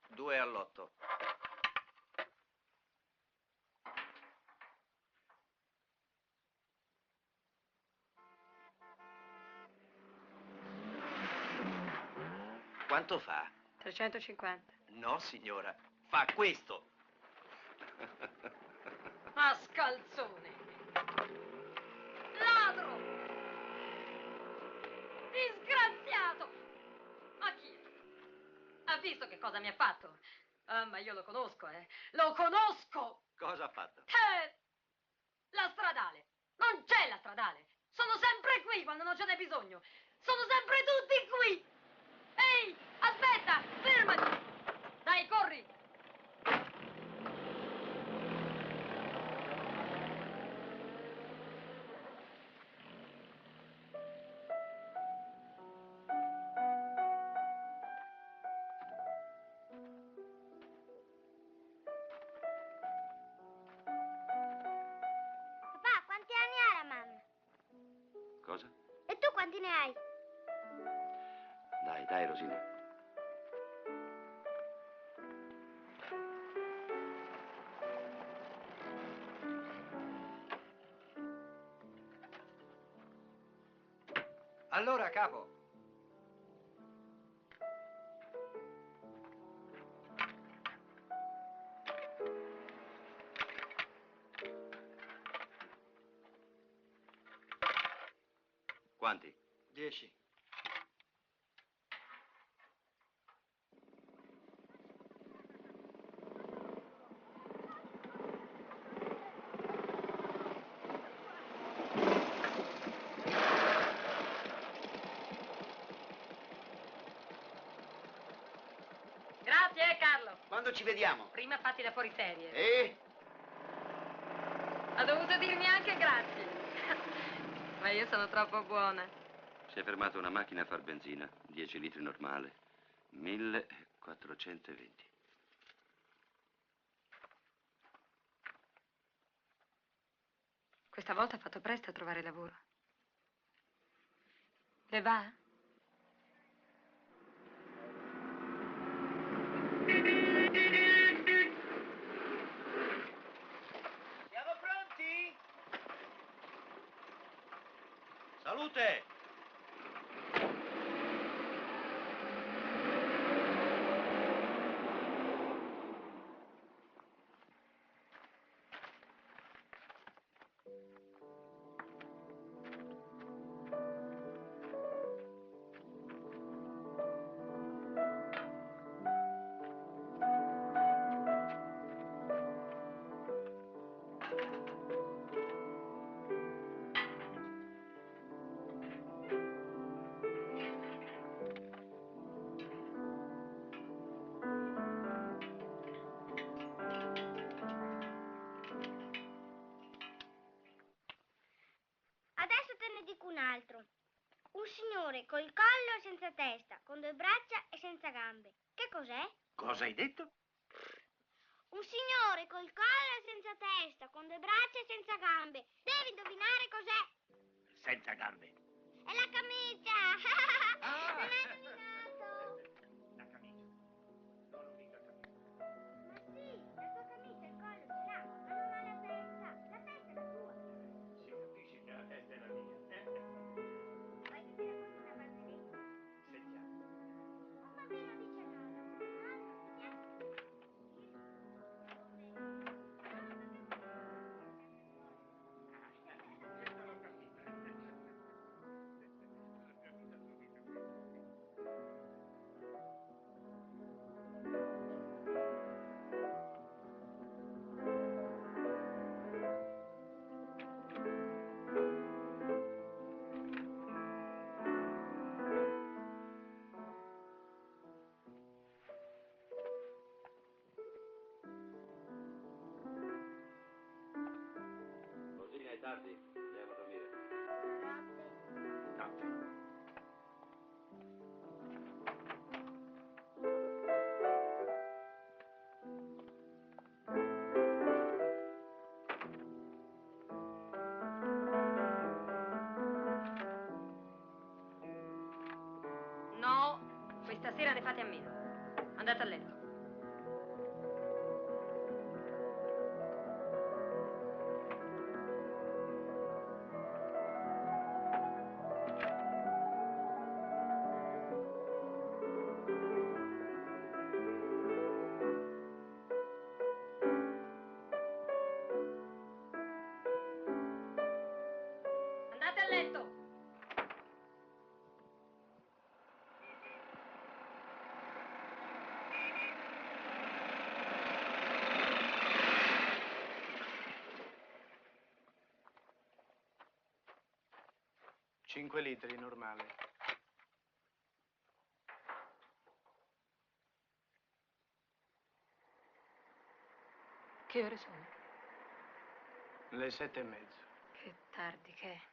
Due all'8. Quanto fa? 350. No, signora. Fa questo. Mascalzone! Ladro! Disgraziato! Ma chi è? Ha visto che cosa mi ha fatto? Ah, ma io lo conosco, eh! Lo conosco! Cosa ha fatto? La stradale! Non c'è la stradale! Sono sempre qui quando non ce n'è bisogno! Sono sempre tutti qui! Ehi! Aspetta! Fermati! Dai, corri! Papà, quanti anni ha la mamma? Cosa? E tu quanti ne hai? Dai, dai, Rosina. Allora, capo. Quanti? 10. Grazie, Carlo. Quando ci vediamo? Prima fatti da fuori serie. E? Ha dovuto dirmi anche grazie. Ma io sono troppo buona. Si è fermata una macchina a far benzina. 10 litri normale. 1420. Questa volta ha fatto presto a trovare lavoro. Le va? Siamo pronti? Salute! col collo e senza testa, con 2 braccia e senza gambe. Che cos'è? Cosa hai detto? Un signore col collo e senza testa, con 2 braccia e senza gambe. Devi indovinare cos'è? Senza gambe. È la camicia! Non hai indovinato? La camicia. Non ho mica capito. Ma sì, la tua camicia, il collo ce l'ha, ma non ha la testa. La testa è la tua. Si capisce che la testa è la mia. Vuoi che ti racconti una barzelletta? Sentiamo. Un bambino dice no, un altro vediamo. Rosina, è tardi, andiamo a dormire. Notte. No, questa sera ne fate a meno. Andate a letto. Andate a letto. Cinque litri, normale. Che ore sono? Le 7:30. Che tardi che è.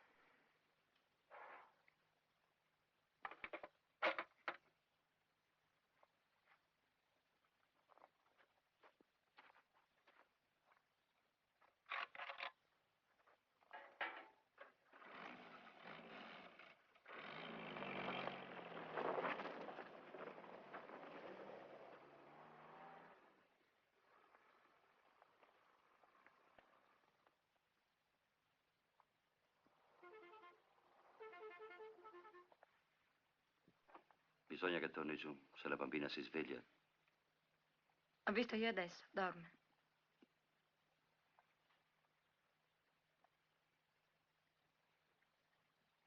Bisogna che torni giù, se la bambina si sveglia. Ho visto io adesso, dorme.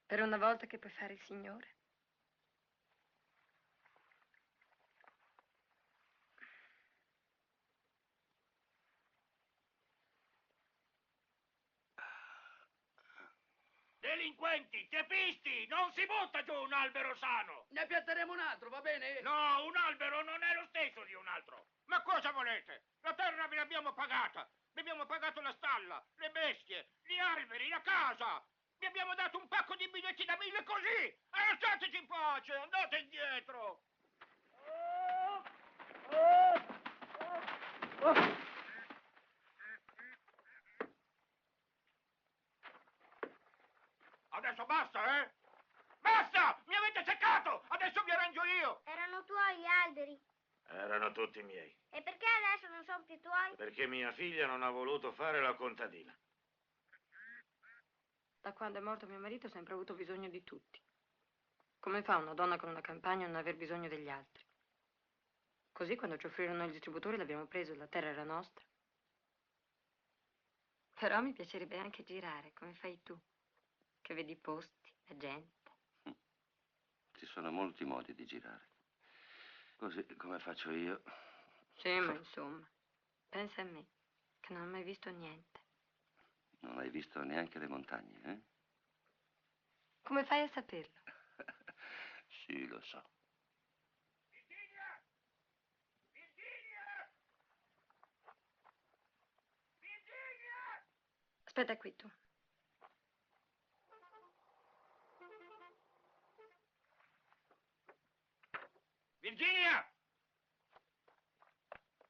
Per una volta che puoi fare il signore. Delinquenti, tepisti, non si butta giù un albero sano! Ne pianteremo un altro, va bene? No, un albero non è lo stesso di un altro! Ma cosa volete? La terra ve l'abbiamo pagata. Vi abbiamo pagato la stalla, le bestie, gli alberi, la casa. Vi abbiamo dato un pacco di biglietti da 1000 così. Lasciateci in pace, andate indietro. Adesso basta, eh? Basta! Mi avete seccato! Adesso vi arrangio io! Erano tuoi gli alberi. Erano tutti miei, E perché adesso non sono più tuoi? perché mia figlia non ha voluto fare la contadina. Da quando è morto mio marito ho sempre avuto bisogno di tutti. Come fa una donna con una campagna a non aver bisogno degli altri? Così quando ci offrirono il distributore l'abbiamo preso, la terra era nostra. Però mi piacerebbe anche girare, come fai tu, che vedi i posti, la gente. Ci sono molti modi di girare. Così come faccio io. Sì, ma insomma, pensa a me, che non ho mai visto niente. Non hai visto neanche le montagne, eh? Come fai a saperlo? Sì, lo so. Aspetta qui tu. Virginia!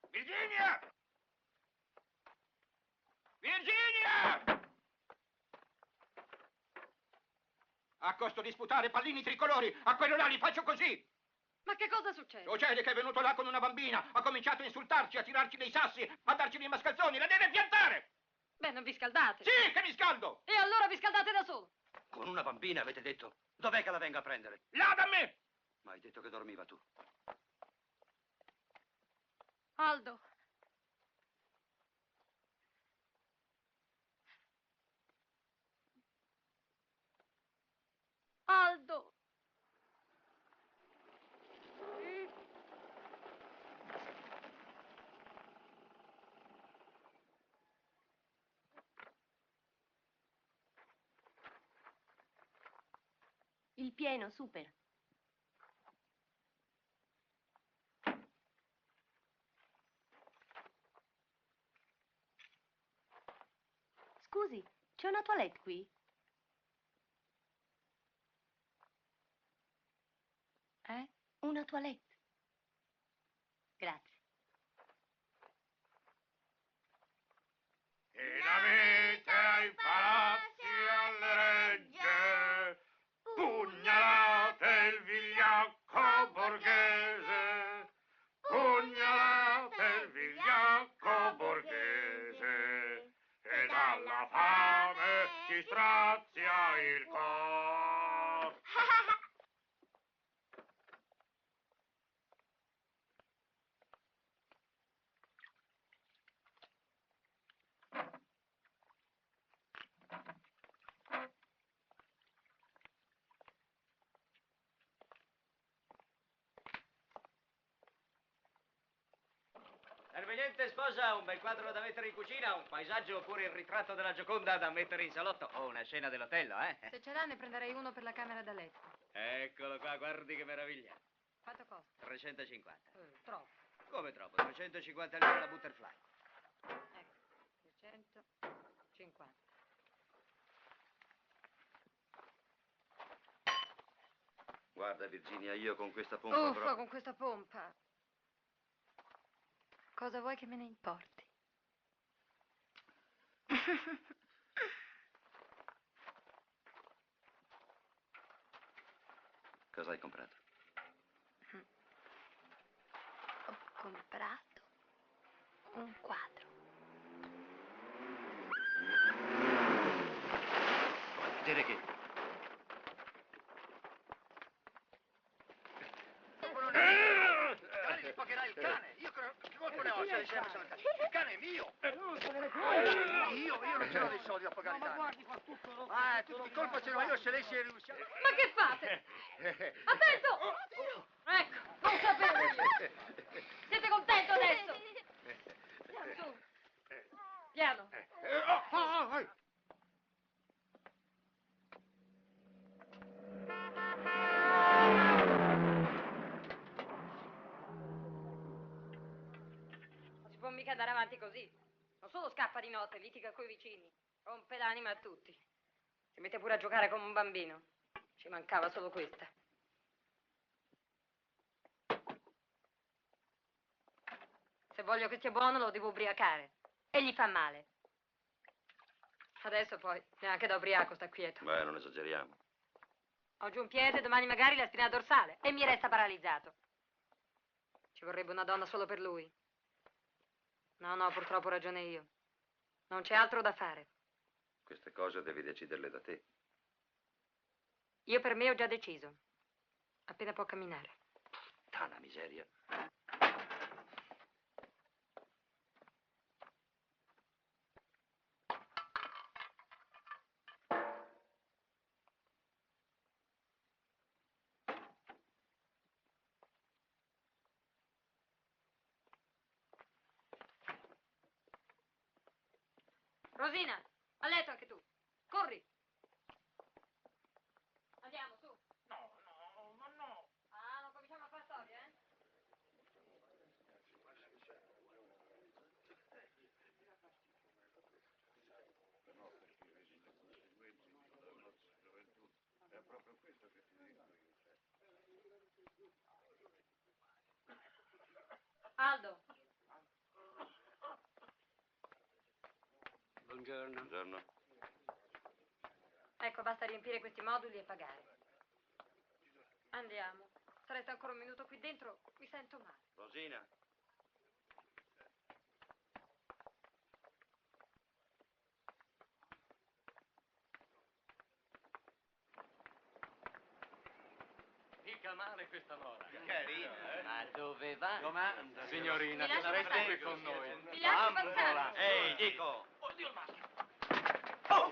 Virginia! Virginia! A costo di sputare pallini tricolori, a quello là li faccio così! Ma che cosa succede? Succede che è venuto là con una bambina, ha cominciato a insultarci, a tirarci dei sassi, a darci dei mascalzoni, la deve piantare! Beh, non vi scaldate. Sì, che mi scaldo! E allora vi scaldate da solo. Con una bambina, avete detto? Dov'è che la venga a prendere? Là da me! Ma hai detto che dormiva tu. Aldo. Aldo. Il pieno, super. Scusi, c'è una toilette qui? Una toilette. Grazie. In avete ai palazzi alle regge, pugnalate il vigliacco borghese, pugnalate il vigliacco borghese, e dalla fame ci strazia il cor. Niente sposa, un bel quadro da mettere in cucina, un paesaggio oppure il ritratto della Gioconda da mettere in salotto o una scena dell'Otello, eh? Se ce l'ha ne prenderei uno per la camera da letto. Eccolo qua, guardi che meraviglia. Quanto costa? 350. Troppo. Come troppo? 350 lire la Butterfly. Ecco, 350. Guarda, Virginia, io con questa pompa Uffa, proprio... con questa pompa. Cosa vuoi che me ne importi? Cosa hai comprato? Ho comprato un quadro. Vuoi vedere che... Ti pagherai il cane! Io che colpo ne ho? Il cane è mio! Io non ce l'ho dei soldi da pagare il cane! Tutto il colpo ce l'ho io se lei si è riuscita. Ma che fate? Attento! Ecco, non sapevo io. Siete contento adesso? Su. Piano. Non si può mica andare avanti così. Non solo scappa di notte, litiga coi vicini, rompe l'anima a tutti. Si mette pure a giocare come un bambino. Ci mancava solo questa. Se voglio che stia buono lo devo ubriacare. E gli fa male. Adesso poi neanche da ubriaco sta quieto. Beh, non esageriamo. Ho giù un piede, domani magari la spina dorsale e mi resta paralizzato. Ci vorrebbe una donna solo per lui. No, purtroppo ho ragione io. Non c'è altro da fare. Queste cose devi deciderle da te. Io per me ho già deciso. Appena può camminare. Puttana miseria. Rosina, a letto anche tu. Corri. Andiamo, su. No. Ah, non cominciamo a fare storie, eh? È proprio questo che ti dico io. Buongiorno. Buongiorno. Ecco, basta riempire questi moduli e pagare. Andiamo. Se resta ancora un minuto qui dentro, mi sento male. Rosina. Mica male questa mora. Carina, Ma dove va? Domanda. Signorina, Mi lasci sareste passare? qui con noi. Mi lasci passare? Ehi, dico. Oddio, il maschio. Aldo!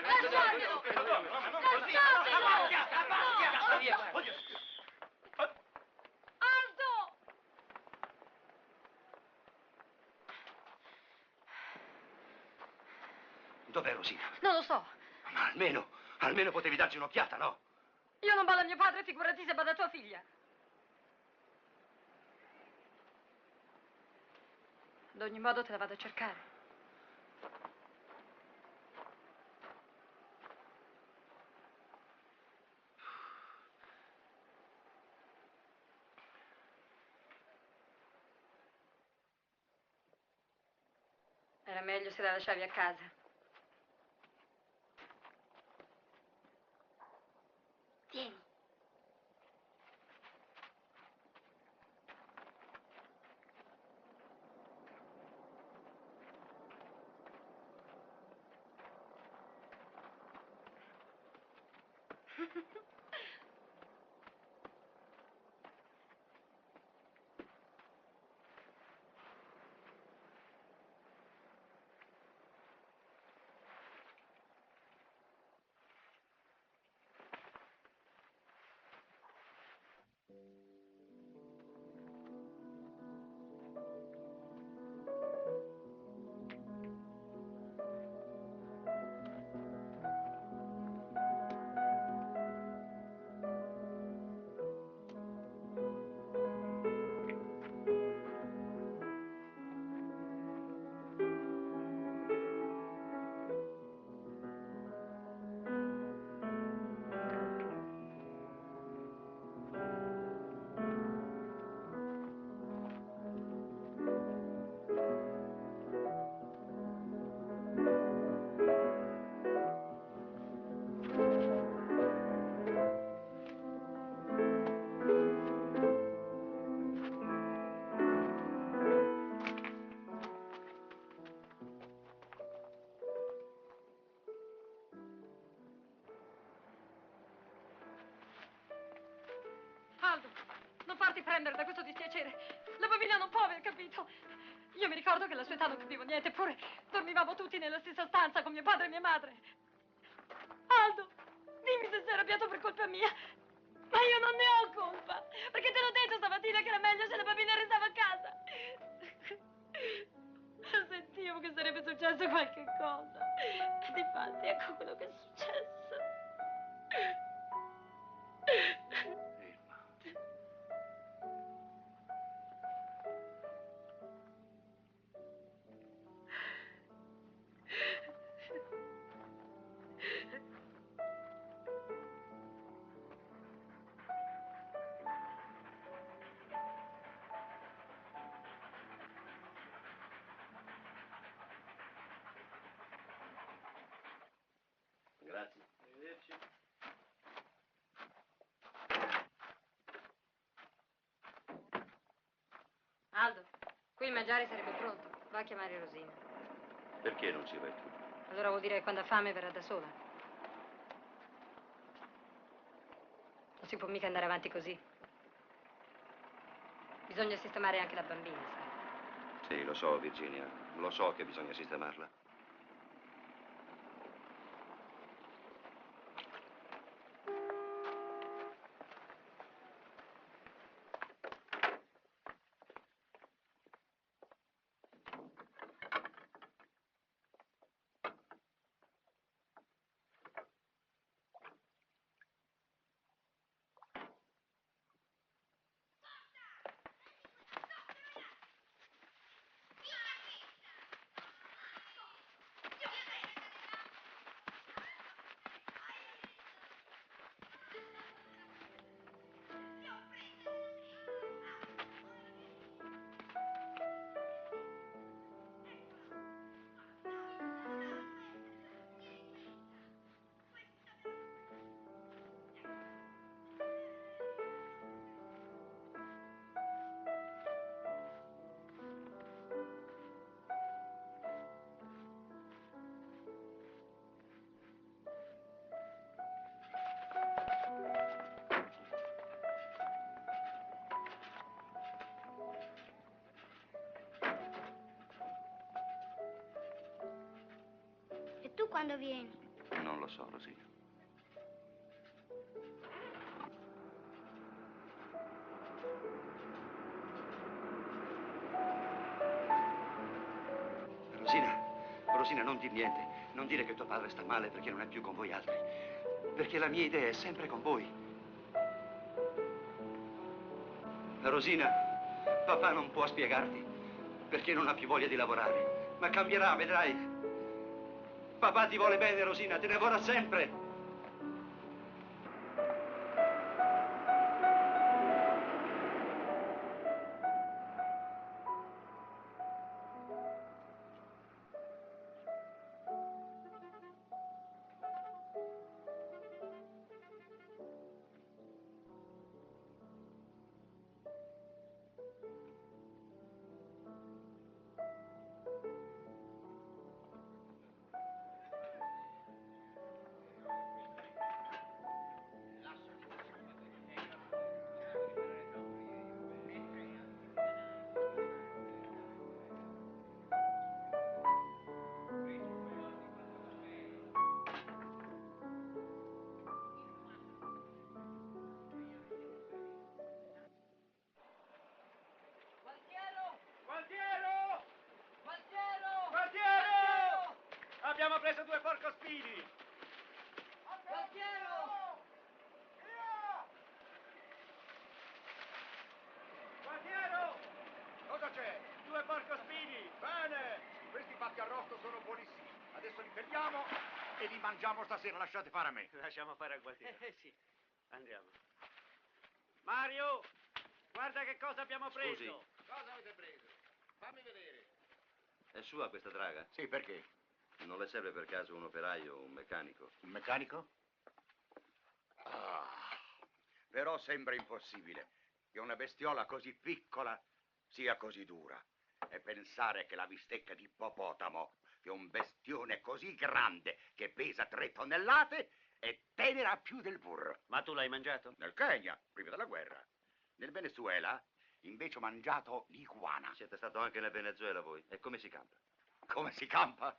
Lasciatelo! Aldo! Dov'è Rosina? Non lo so. Ma almeno potevi darci un'occhiata, no? Io non bada mio padre, figurati se bada tua figlia. Ad ogni modo te la vado a cercare. Era meglio se la lasciavi a casa. Tieni. Aldo, non farti prendere da questo dispiacere. La bambina non può aver capito. Io mi ricordo che alla sua età non capivo niente, eppure dormivamo tutti nella stessa stanza con mio padre e mia madre. Aldo, dimmi se sei arrabbiato per colpa mia. Ma io non ne ho colpa, perché te l'ho detto stamattina che era meglio se la bambina restava a casa. Sentivo che sarebbe successo qualche cosa. E difatti ecco quello che è successo. Grazie. Arrivederci. Aldo, qui il mangiare sarebbe pronto. Va a chiamare Rosina. Perché non ci vai tu? Allora vuol dire che quando ha fame verrà da sola. Non si può mica andare avanti così. Bisogna sistemare anche la bambina, sai? Sì, lo so, Virginia. Lo so che bisogna sistemarla. quando vieni? Non lo so, Rosina. Rosina, non dir niente. Non dire che tuo padre sta male perché non è più con voi altri. Perché la mia idea è sempre con voi. Rosina, papà non può spiegarti perché non ha più voglia di lavorare. Ma cambierà, vedrai. Papà ti vuole bene, Rosina, te ne vorrà sempre. Abbiamo preso 2 porcospini! Gualtiero! Guardiero! Cosa c'è? 2 porcospini! Bene! Questi fatti arrosto sono buonissimi. Adesso li prendiamo e li mangiamo stasera. Lasciate fare a me. Lasciamo fare al gualtiero. Sì, andiamo. Mario, guarda che cosa abbiamo preso. Scusi. Cosa avete preso? Fammi vedere. È sua questa draga? Sì, perché? Non le serve per caso un operaio o un meccanico? Un meccanico? Ah, però sembra impossibile che una bestiola così piccola sia così dura. E pensare che la bistecca di ippopotamo, che è un bestione così grande che pesa 3 tonnellate, è tenera più del burro. Ma tu l'hai mangiato? Nel Kenya, prima della guerra. Nel Venezuela, invece, ho mangiato l'iguana. Siete stato anche nel Venezuela voi? E come si campa? Come si campa?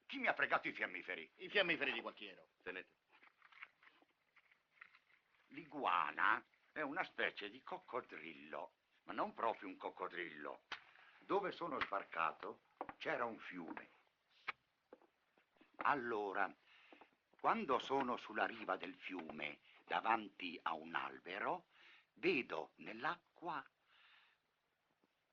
Chi mi ha fregato i fiammiferi? I fiammiferi di Gualtiero. Tenete. L'iguana è una specie di coccodrillo, ma non proprio un coccodrillo. Dove sono sbarcato c'era un fiume. Allora, quando sono sulla riva del fiume, davanti a un albero, vedo nell'acqua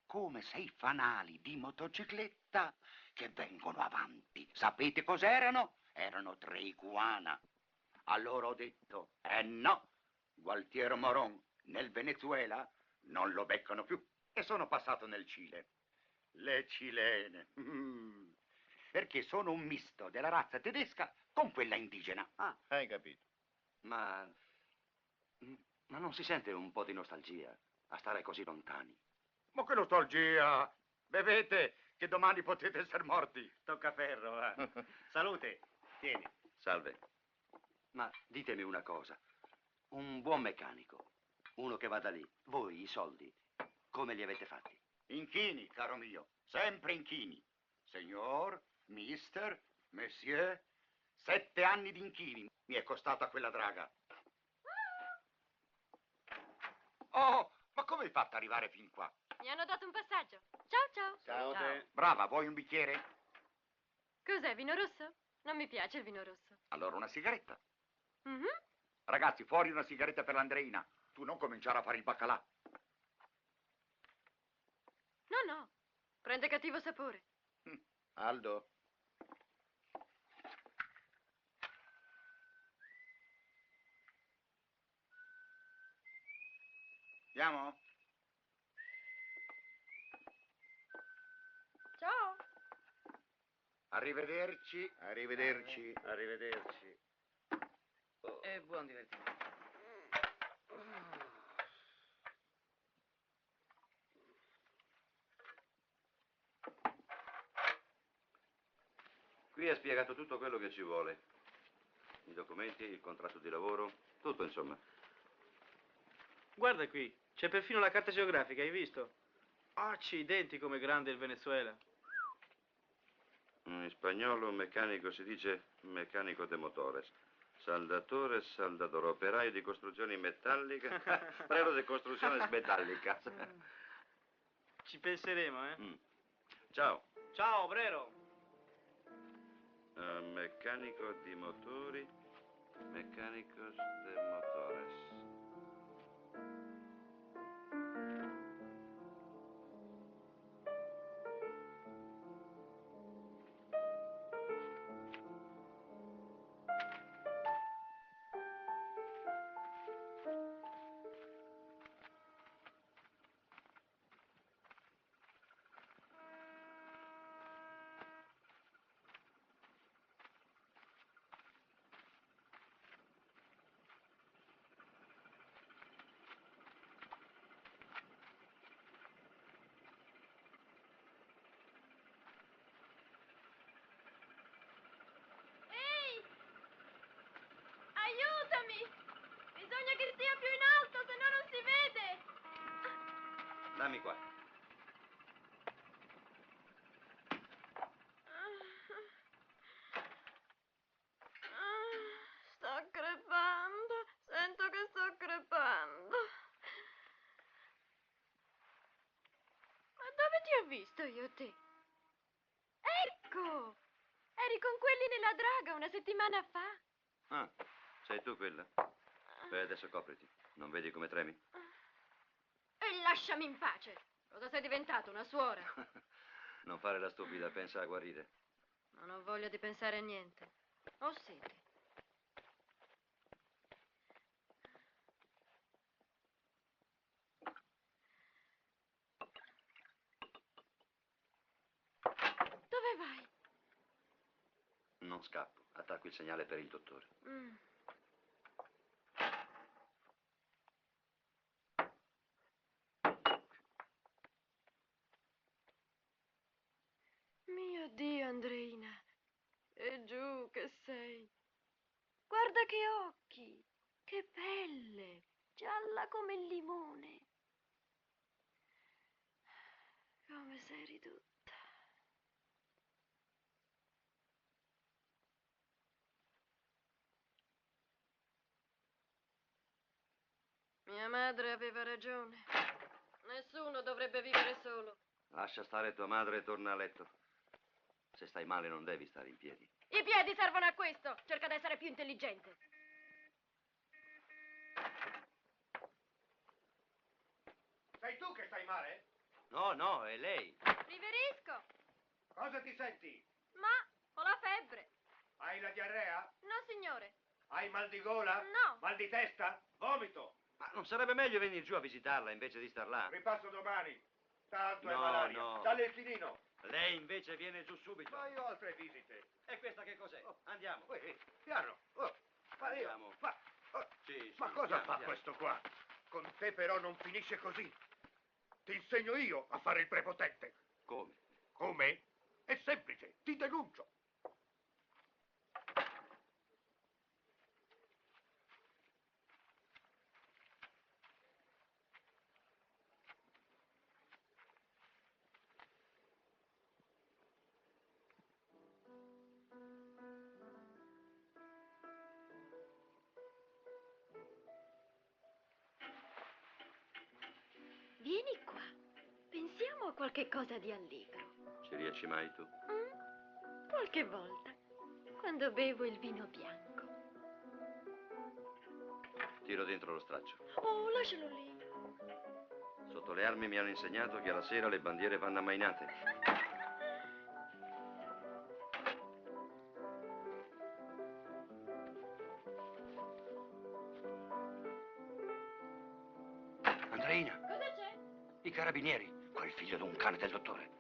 come 6 fanali di motocicletta che vengono avanti. Sapete cos'erano? Erano 3 iguana. Allora ho detto, no, Gualtiero Moron nel Venezuela non lo beccano più. E sono passato nel Cile. Le cilene. Perché sono un misto della razza tedesca con quella indigena. Ah, hai capito? Ma non si sente un po' di nostalgia a stare così lontani? Ma che nostalgia! Bevete, che domani potete essere morti. Tocca ferro, va. Salute. Tieni. Salve. Ma ditemi una cosa. Un buon meccanico, uno che vada lì, voi i soldi, come li avete fatti? Inchini, caro mio. Sempre inchini. Signor, mister, monsieur, 7 anni di inchini mi è costata quella draga. Oh, ma come hai fatto ad arrivare fin qua? Mi hanno dato un passaggio. Ciao, ciao. Ciao. Brava, vuoi un bicchiere? Cos'è, vino rosso? Non mi piace il vino rosso. Allora una sigaretta. Mhm. Ragazzi, fuori una sigaretta per l'Andreina. Tu non cominciare a fare il baccalà. No. Prende cattivo sapore. Aldo. Andiamo? Ciao. Arrivederci. Arrivederci. Arrivederci. E buon divertimento. Qui ha spiegato tutto quello che ci vuole. I documenti, il contratto di lavoro, tutto insomma. Guarda qui, c'è perfino la carta geografica, hai visto? Accidenti come grande il Venezuela. In spagnolo meccanico si dice meccanico de motores. Saldatore, saldador, operaio di costruzioni metalliche, prelo di costruzione metallica. Ci penseremo, eh? Ciao. Ciao, obrero. Meccanico di motori, meccanicos de motores. Ehi! Aiutami! Bisogna che stia più in alto, se no non si vede! Dammi qua. Sto crepando, sento che sto crepando. Ma dove ti ho visto io te? Ecco! Eri con quelli nella draga una settimana fa. Ah, sei tu quella? Beh, adesso copriti. Non vedi come tremi? E lasciami in pace. Cosa sei diventato, una suora? Non fare la stupida, pensa a guarire. Non ho voglia di pensare a niente. Ho sete. Dove vai? Non scappo. Attacco il segnale per il dottore. Mio Dio, Andreina. E giù che sei. Guarda che occhi. Che pelle. Gialla come il limone. Come sei ridotta. Mia madre aveva ragione. Nessuno dovrebbe vivere solo. Lascia stare tua madre e torna a letto. Se stai male non devi stare in piedi. I piedi servono a questo. Cerca di essere più intelligente. Sei tu che stai male? No, no, è lei. Riverisco. Cosa ti senti? Ma ho la febbre. Hai la diarrea? No, signore. Hai mal di gola? No. Mal di testa? Vomito? Ma non sarebbe meglio venire giù a visitarla invece di star là? Ripasso domani. Tanto è No, malaria. no. Dalle il chinino. Lei invece viene giù subito. Ma io ho altre visite. E questa che cos'è? Andiamo. Piano. Ma io... Andiamo. Sì, Ma sì, cosa andiamo, fa andiamo. questo qua? Con te però non finisce così. Ti insegno io a fare il prepotente. Come? Come? È semplice, ti denuncio. Vieni qua. Pensiamo a qualche cosa di allegro. Ci riesci mai tu? Qualche volta. Quando bevo il vino bianco. Tiro dentro lo straccio. Oh, lascialo lì. Sotto le armi mi hanno insegnato che alla sera le bandiere vanno ammainate. Andreina, Cosa c'è? i carabinieri, quel figlio di un cane del dottore.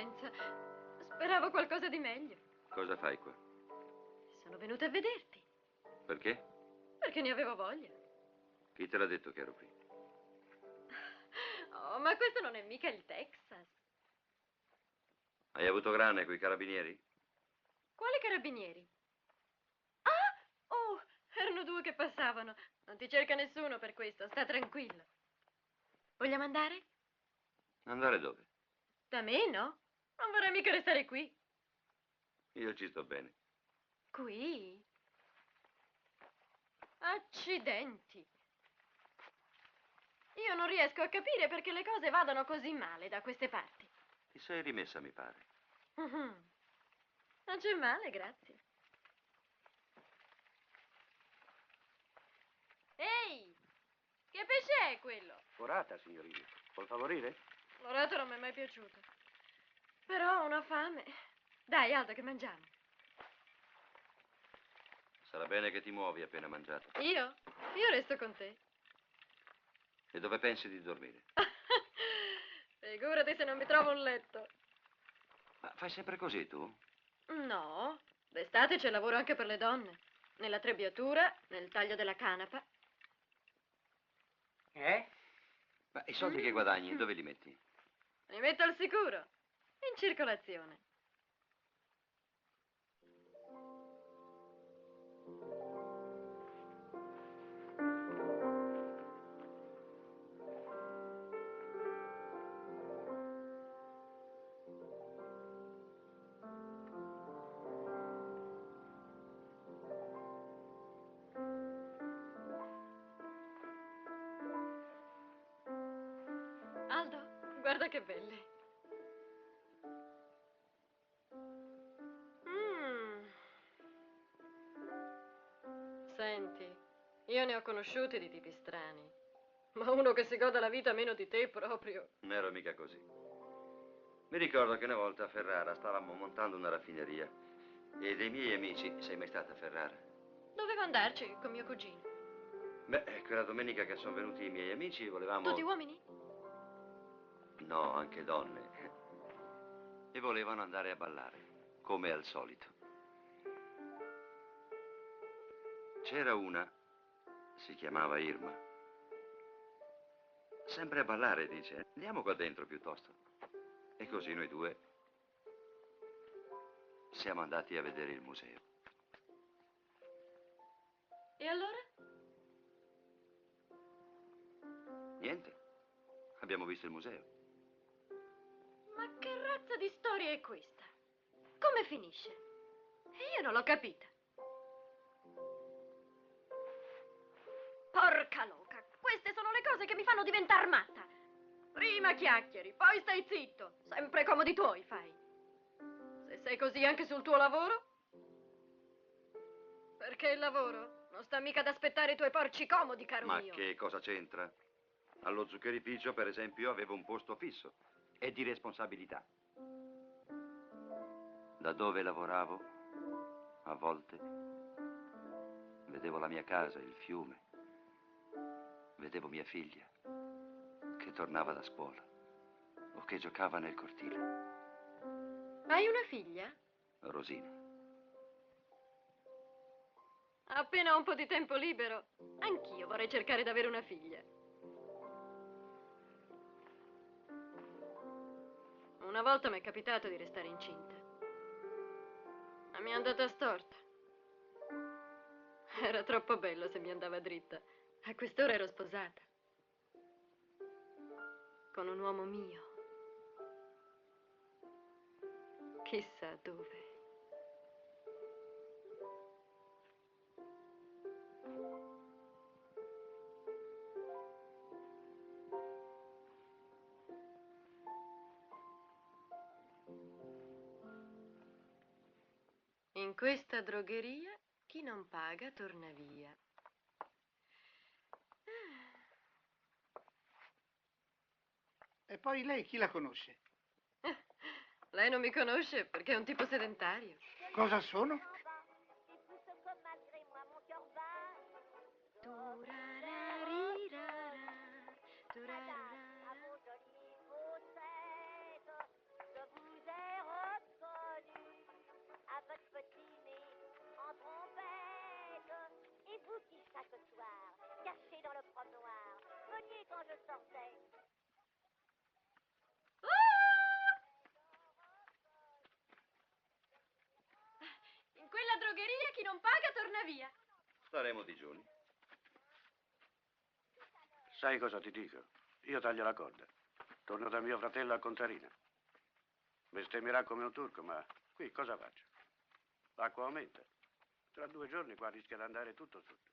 indifferenza. Speravo qualcosa di meglio. Cosa fai qua? Sono venuta a vederti, Perché? perché ne avevo voglia. Chi te l'ha detto che ero qui? Oh, ma questo non è mica il Texas. Hai avuto grane coi carabinieri? Quali carabinieri? Ah! Oh, erano due che passavano. Non ti cerca nessuno per questo, sta tranquillo. Vogliamo andare? Andare dove? Da me, no? Non vorrei mica restare qui. Io ci sto bene. Qui? Accidenti. Io non riesco a capire perché le cose vadano così male da queste parti. Ti sei rimessa, mi pare. Mhm. Non c'è male, grazie. Ehi, che pesce è quello? Forata, signorina. Vuol favorire? L'orato non mi è mai piaciuto. Però ho una fame. Dai, Aldo, che mangiamo. Sarà bene che ti muovi appena mangiato. Io? Io resto con te. E dove pensi di dormire? Figurati se non mi trovo un letto. Ma fai sempre così tu? No, d'estate c'è lavoro anche per le donne. Nella trebbiatura, nel taglio della canapa. Ma i soldi che guadagni dove li metti? Li metto al sicuro. In circolazione. Aldo, guarda che belle. Senti, io ne ho conosciuti di tipi strani, ma uno che si goda la vita meno di te proprio. Non ero mica così. Mi ricordo che una volta a Ferrara stavamo montando una raffineria e dei miei amici... Sei mai stata a Ferrara? Dovevo andarci con mio cugino. Beh, quella domenica che sono venuti i miei amici volevamo... Tutti uomini? No, anche donne. E volevano andare a ballare, come al solito. C'era una, si chiamava Irma. Sempre a ballare, dice. Andiamo qua dentro piuttosto. E così noi due siamo andati a vedere il museo. E allora? Niente. Abbiamo visto il museo. Ma che razza di storia è questa? Come finisce? Io non l'ho capita. Porca loca, queste sono le cose che mi fanno diventare matta. Prima chiacchieri, poi stai zitto. Sempre comodi tuoi fai. Se sei così anche sul tuo lavoro? Perché il lavoro non sta mica ad aspettare i tuoi porci comodi, caro Ma mio. che cosa c'entra? Allo zuccherificio, per esempio, avevo un posto fisso e di responsabilità. Da dove lavoravo, a volte, vedevo la mia casa, il fiume. Vedevo mia figlia, che tornava da scuola o che giocava nel cortile. Hai una figlia? Rosina. Appena ho un po' di tempo libero, anch'io vorrei cercare di avere una figlia. Una volta mi è capitato di restare incinta, ma mi è andata storta. Era troppo bello se mi andava dritta. A quest'ora ero sposata. Con un uomo mio. Chissà dove. In questa drogheria chi non paga torna via. E poi lei chi la conosce? Lei non mi conosce perché è un tipo sedentario. Cosa sono? ce soir, caché dans le promenoir. Veniez quand je sortais. In quella drogheria chi non paga torna via. Staremo digiuni. Sai cosa ti dico? Io taglio la corda. Torno da mio fratello a Contarina. Bestemmerà come un turco, ma qui cosa faccio? L'acqua aumenta. Tra 2 giorni qua rischia di andare tutto sotto.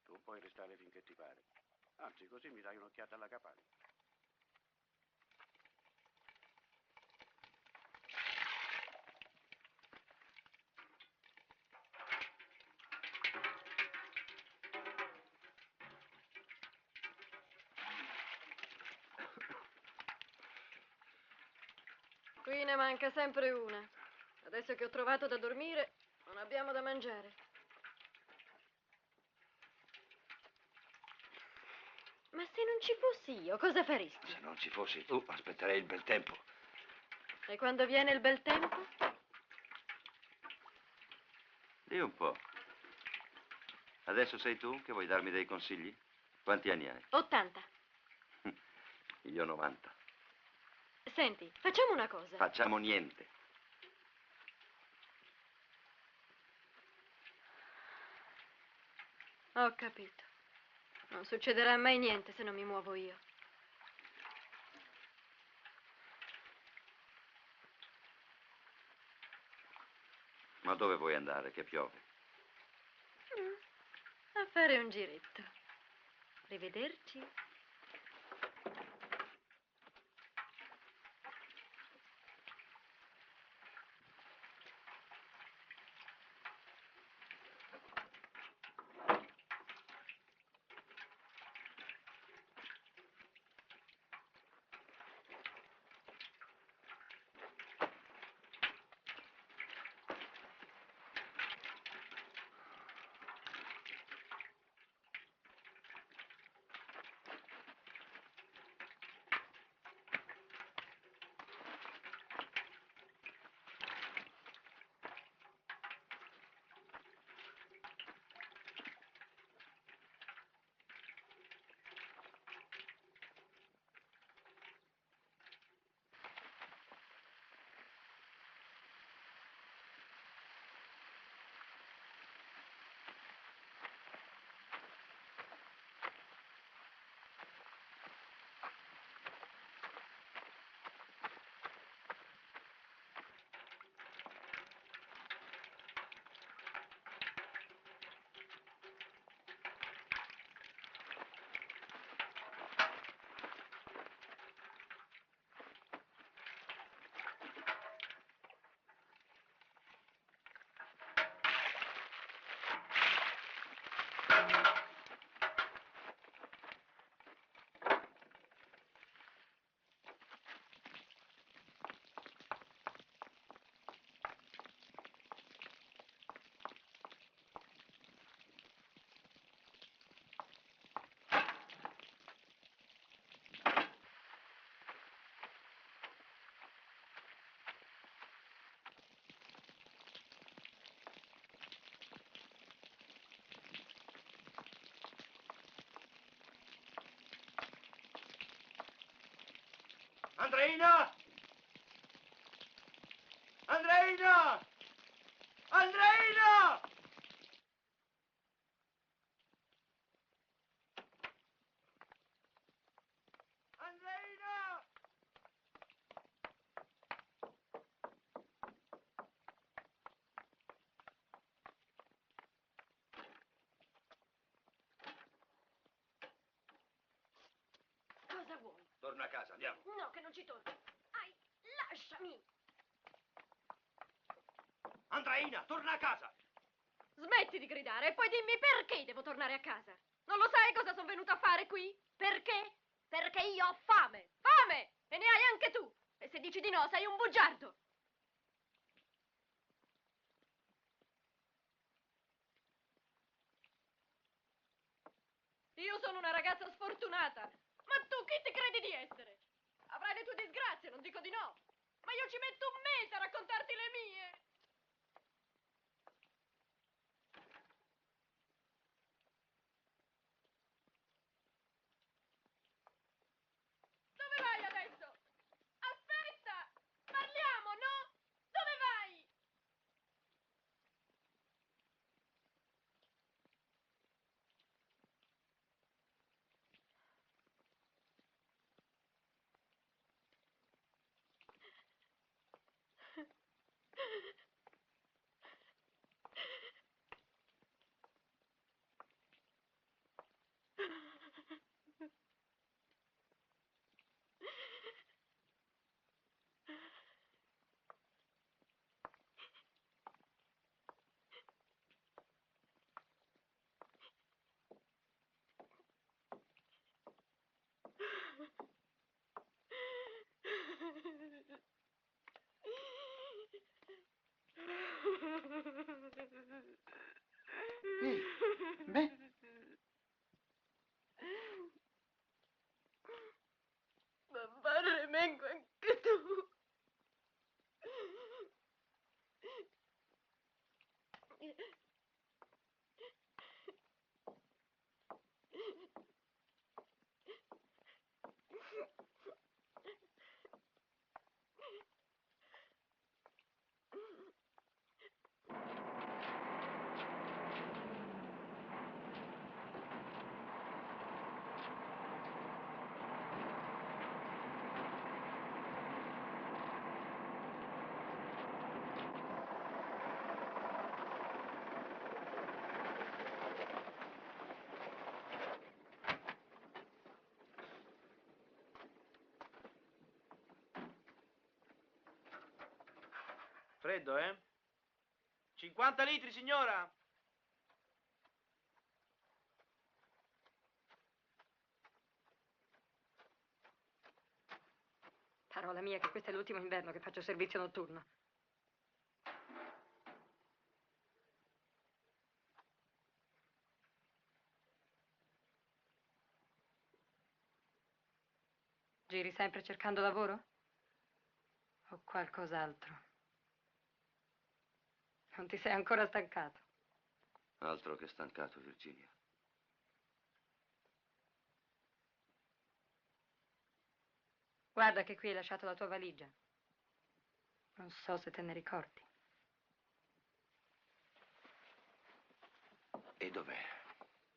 Tu puoi restare finché ti pare. Anzi, così mi dai un'occhiata alla capanna. Qui ne manca sempre una. Adesso che ho trovato da dormire, non abbiamo da mangiare. Ma se non ci fossi io, cosa faresti? Se non ci fossi tu, aspetterei il bel tempo. E quando viene il bel tempo? Dì un po'. Adesso sei tu che vuoi darmi dei consigli? Quanti anni hai? 80. Io 90. Senti, facciamo una cosa. Facciamo niente. Ho capito. Non succederà mai niente se non mi muovo io. Ma dove vuoi andare, che piove? A fare un giretto. Arrivederci. Andreina! Andreina! Andreina! Andreina! Cosa vuoi? Torna a casa, andiamo. No, che non ci torno. Ai, lasciami! Andreina, torna a casa! Smetti di gridare e poi dimmi perché devo tornare a casa. Non lo sai cosa sono venuta a fare qui? Perché? Perché io ho fame. Fame! E ne hai anche tu. E se dici di no, sei un bugiardo. Io sono una ragazza sfortunata. Ma tu chi ti credi di essere? Avrai le tue disgrazie, non dico di no. Ma io ci metto un mese a raccontarti le mie. Freddo, 50 litri, signora. Parola mia che questo è l'ultimo inverno che faccio servizio notturno. Giri sempre cercando lavoro? O qualcos'altro? Non ti sei ancora stancato? Altro che stancato, Virginia. Guarda che qui hai lasciato la tua valigia. Non so se te ne ricordi. E dov'è?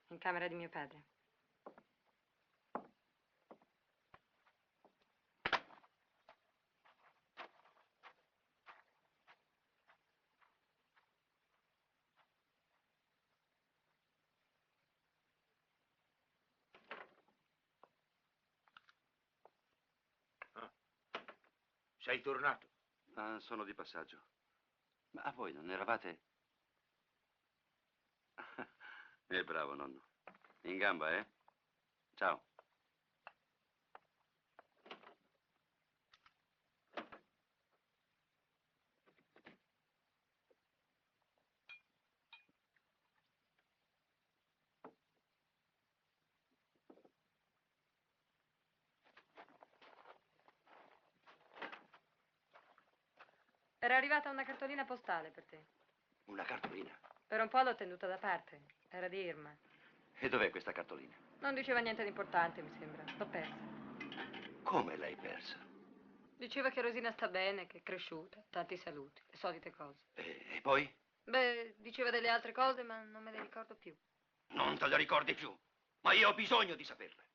In camera di mio padre. Sei tornato? Ah, sono di passaggio. Ma a voi non eravate... bravo, nonno. In gamba, eh? Ciao. Era arrivata una cartolina postale per te. Una cartolina. Per un po' l'ho tenuta da parte. Era di Irma. E dov'è questa cartolina? Non diceva niente di importante, mi sembra. L'ho persa. Come l'hai persa? Diceva che Rosina sta bene, che è cresciuta, tanti saluti, le solite cose. E poi? Beh, diceva delle altre cose, ma non me le ricordo più. Non te le ricordi più, ma io ho bisogno di saperle.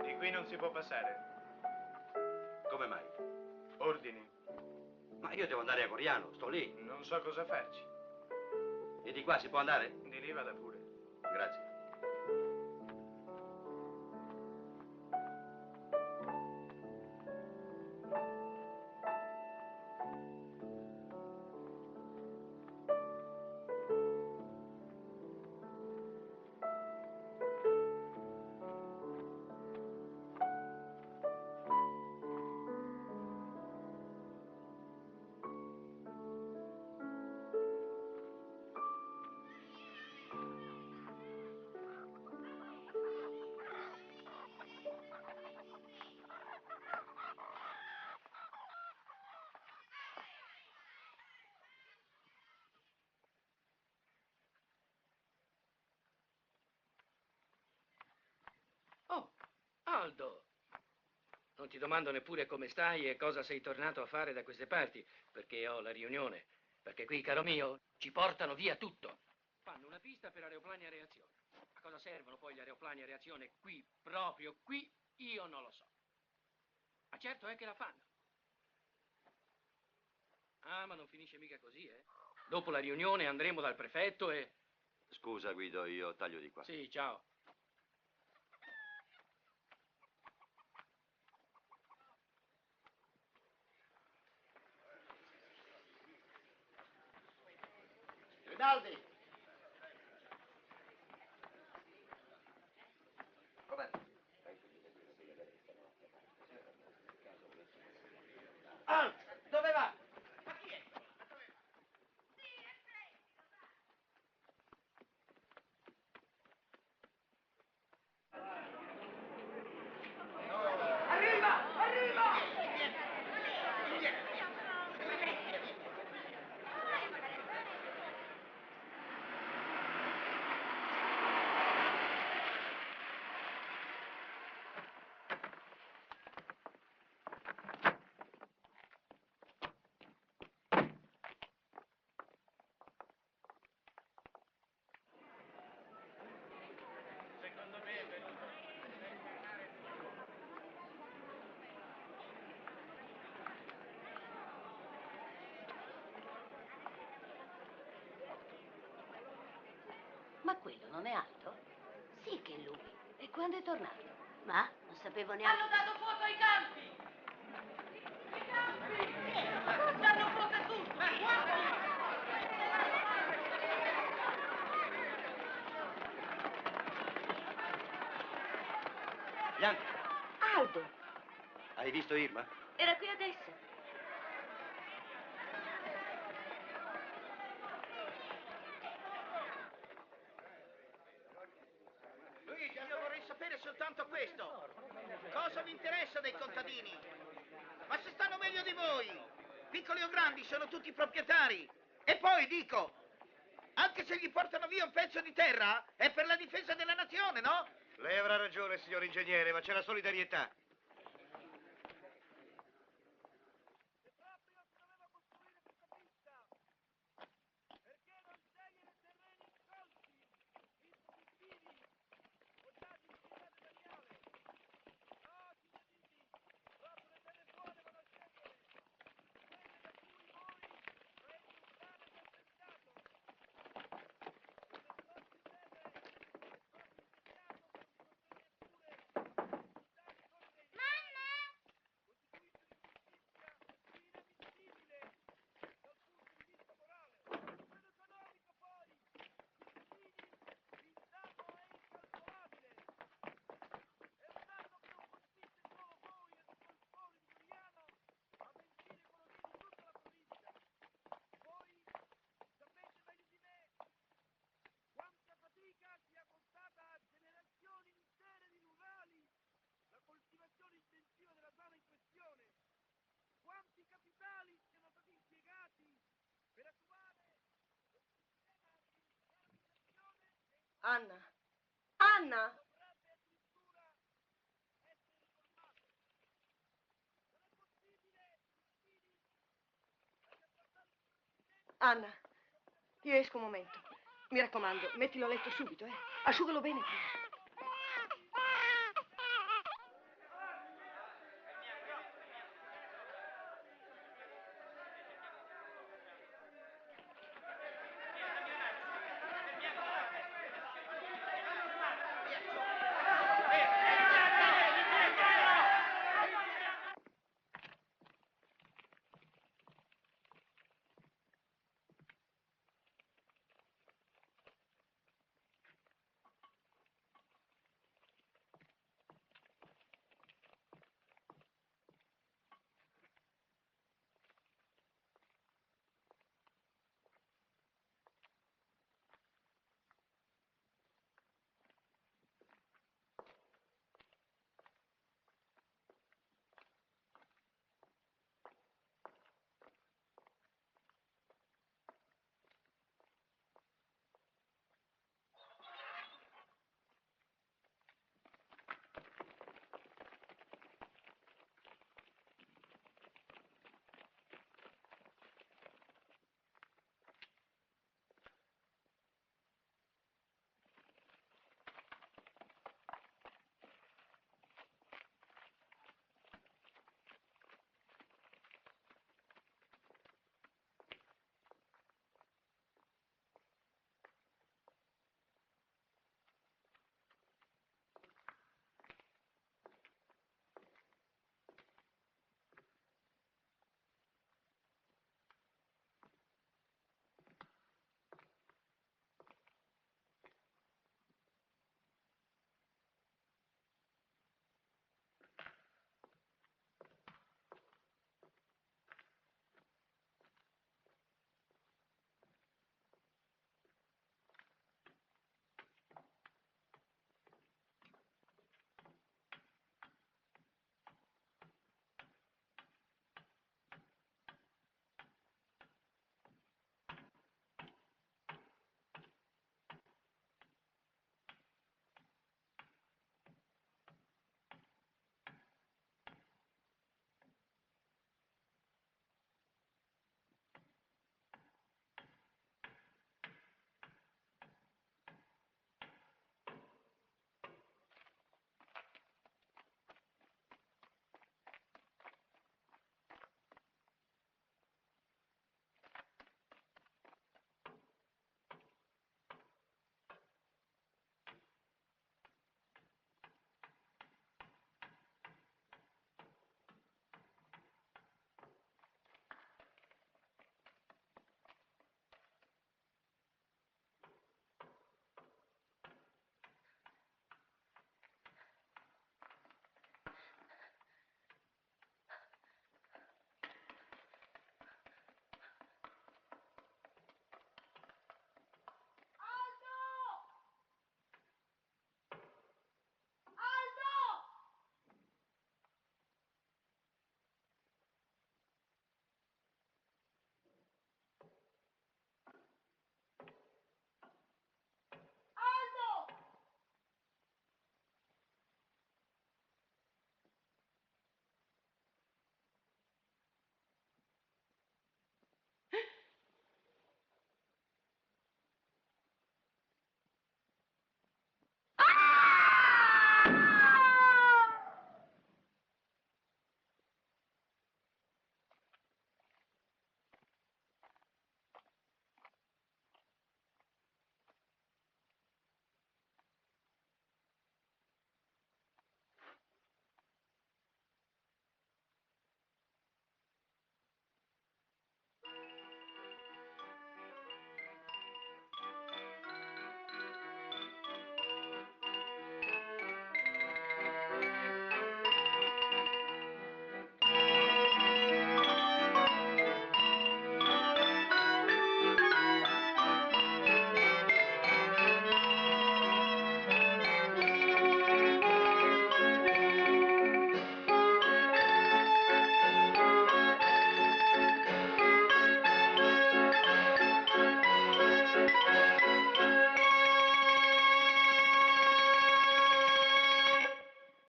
Di qui non si può passare. Come mai? Ordini. Ma io devo andare a Coriano, sto lì. Non so cosa farci. E di qua si può andare? Di lì vada pure. Grazie. Oh, Aldo! Non ti domando neppure come stai e cosa sei tornato a fare da queste parti, perché ho la riunione. Perché qui, caro mio, ci portano via tutto. Fanno una pista per aeroplani a reazione. A cosa servono poi gli aeroplani a reazione qui, proprio qui? Io non lo so. Ma certo è che la fanno. Ah, ma non finisce mica così, eh? Dopo la riunione andremo dal prefetto e... Scusa, Guido, io taglio di qua. Sì, ciao. Rinaldi! Com'è? Ah, dove va? non è Aldo? Sì che è lui. E quando è tornato? Ma non sapevo neanche... Hanno dato fuoco ai campi! I campi! Stanno fuoco tutto! Bianca, Aldo, hai visto Irma? era qui adesso. Luigi, io vorrei sapere soltanto questo. Cosa vi interessa dei contadini? Ma se stanno meglio di voi, piccoli o grandi, sono tutti proprietari. E poi dico, anche se gli portano via un pezzo di terra, è per la difesa della nazione, no? Lei avrà ragione, signor ingegnere, ma c'è la solidarietà. Anna! Anna! Anna, io esco un momento. Mi raccomando, mettilo a letto subito, eh. Asciugalo bene prima.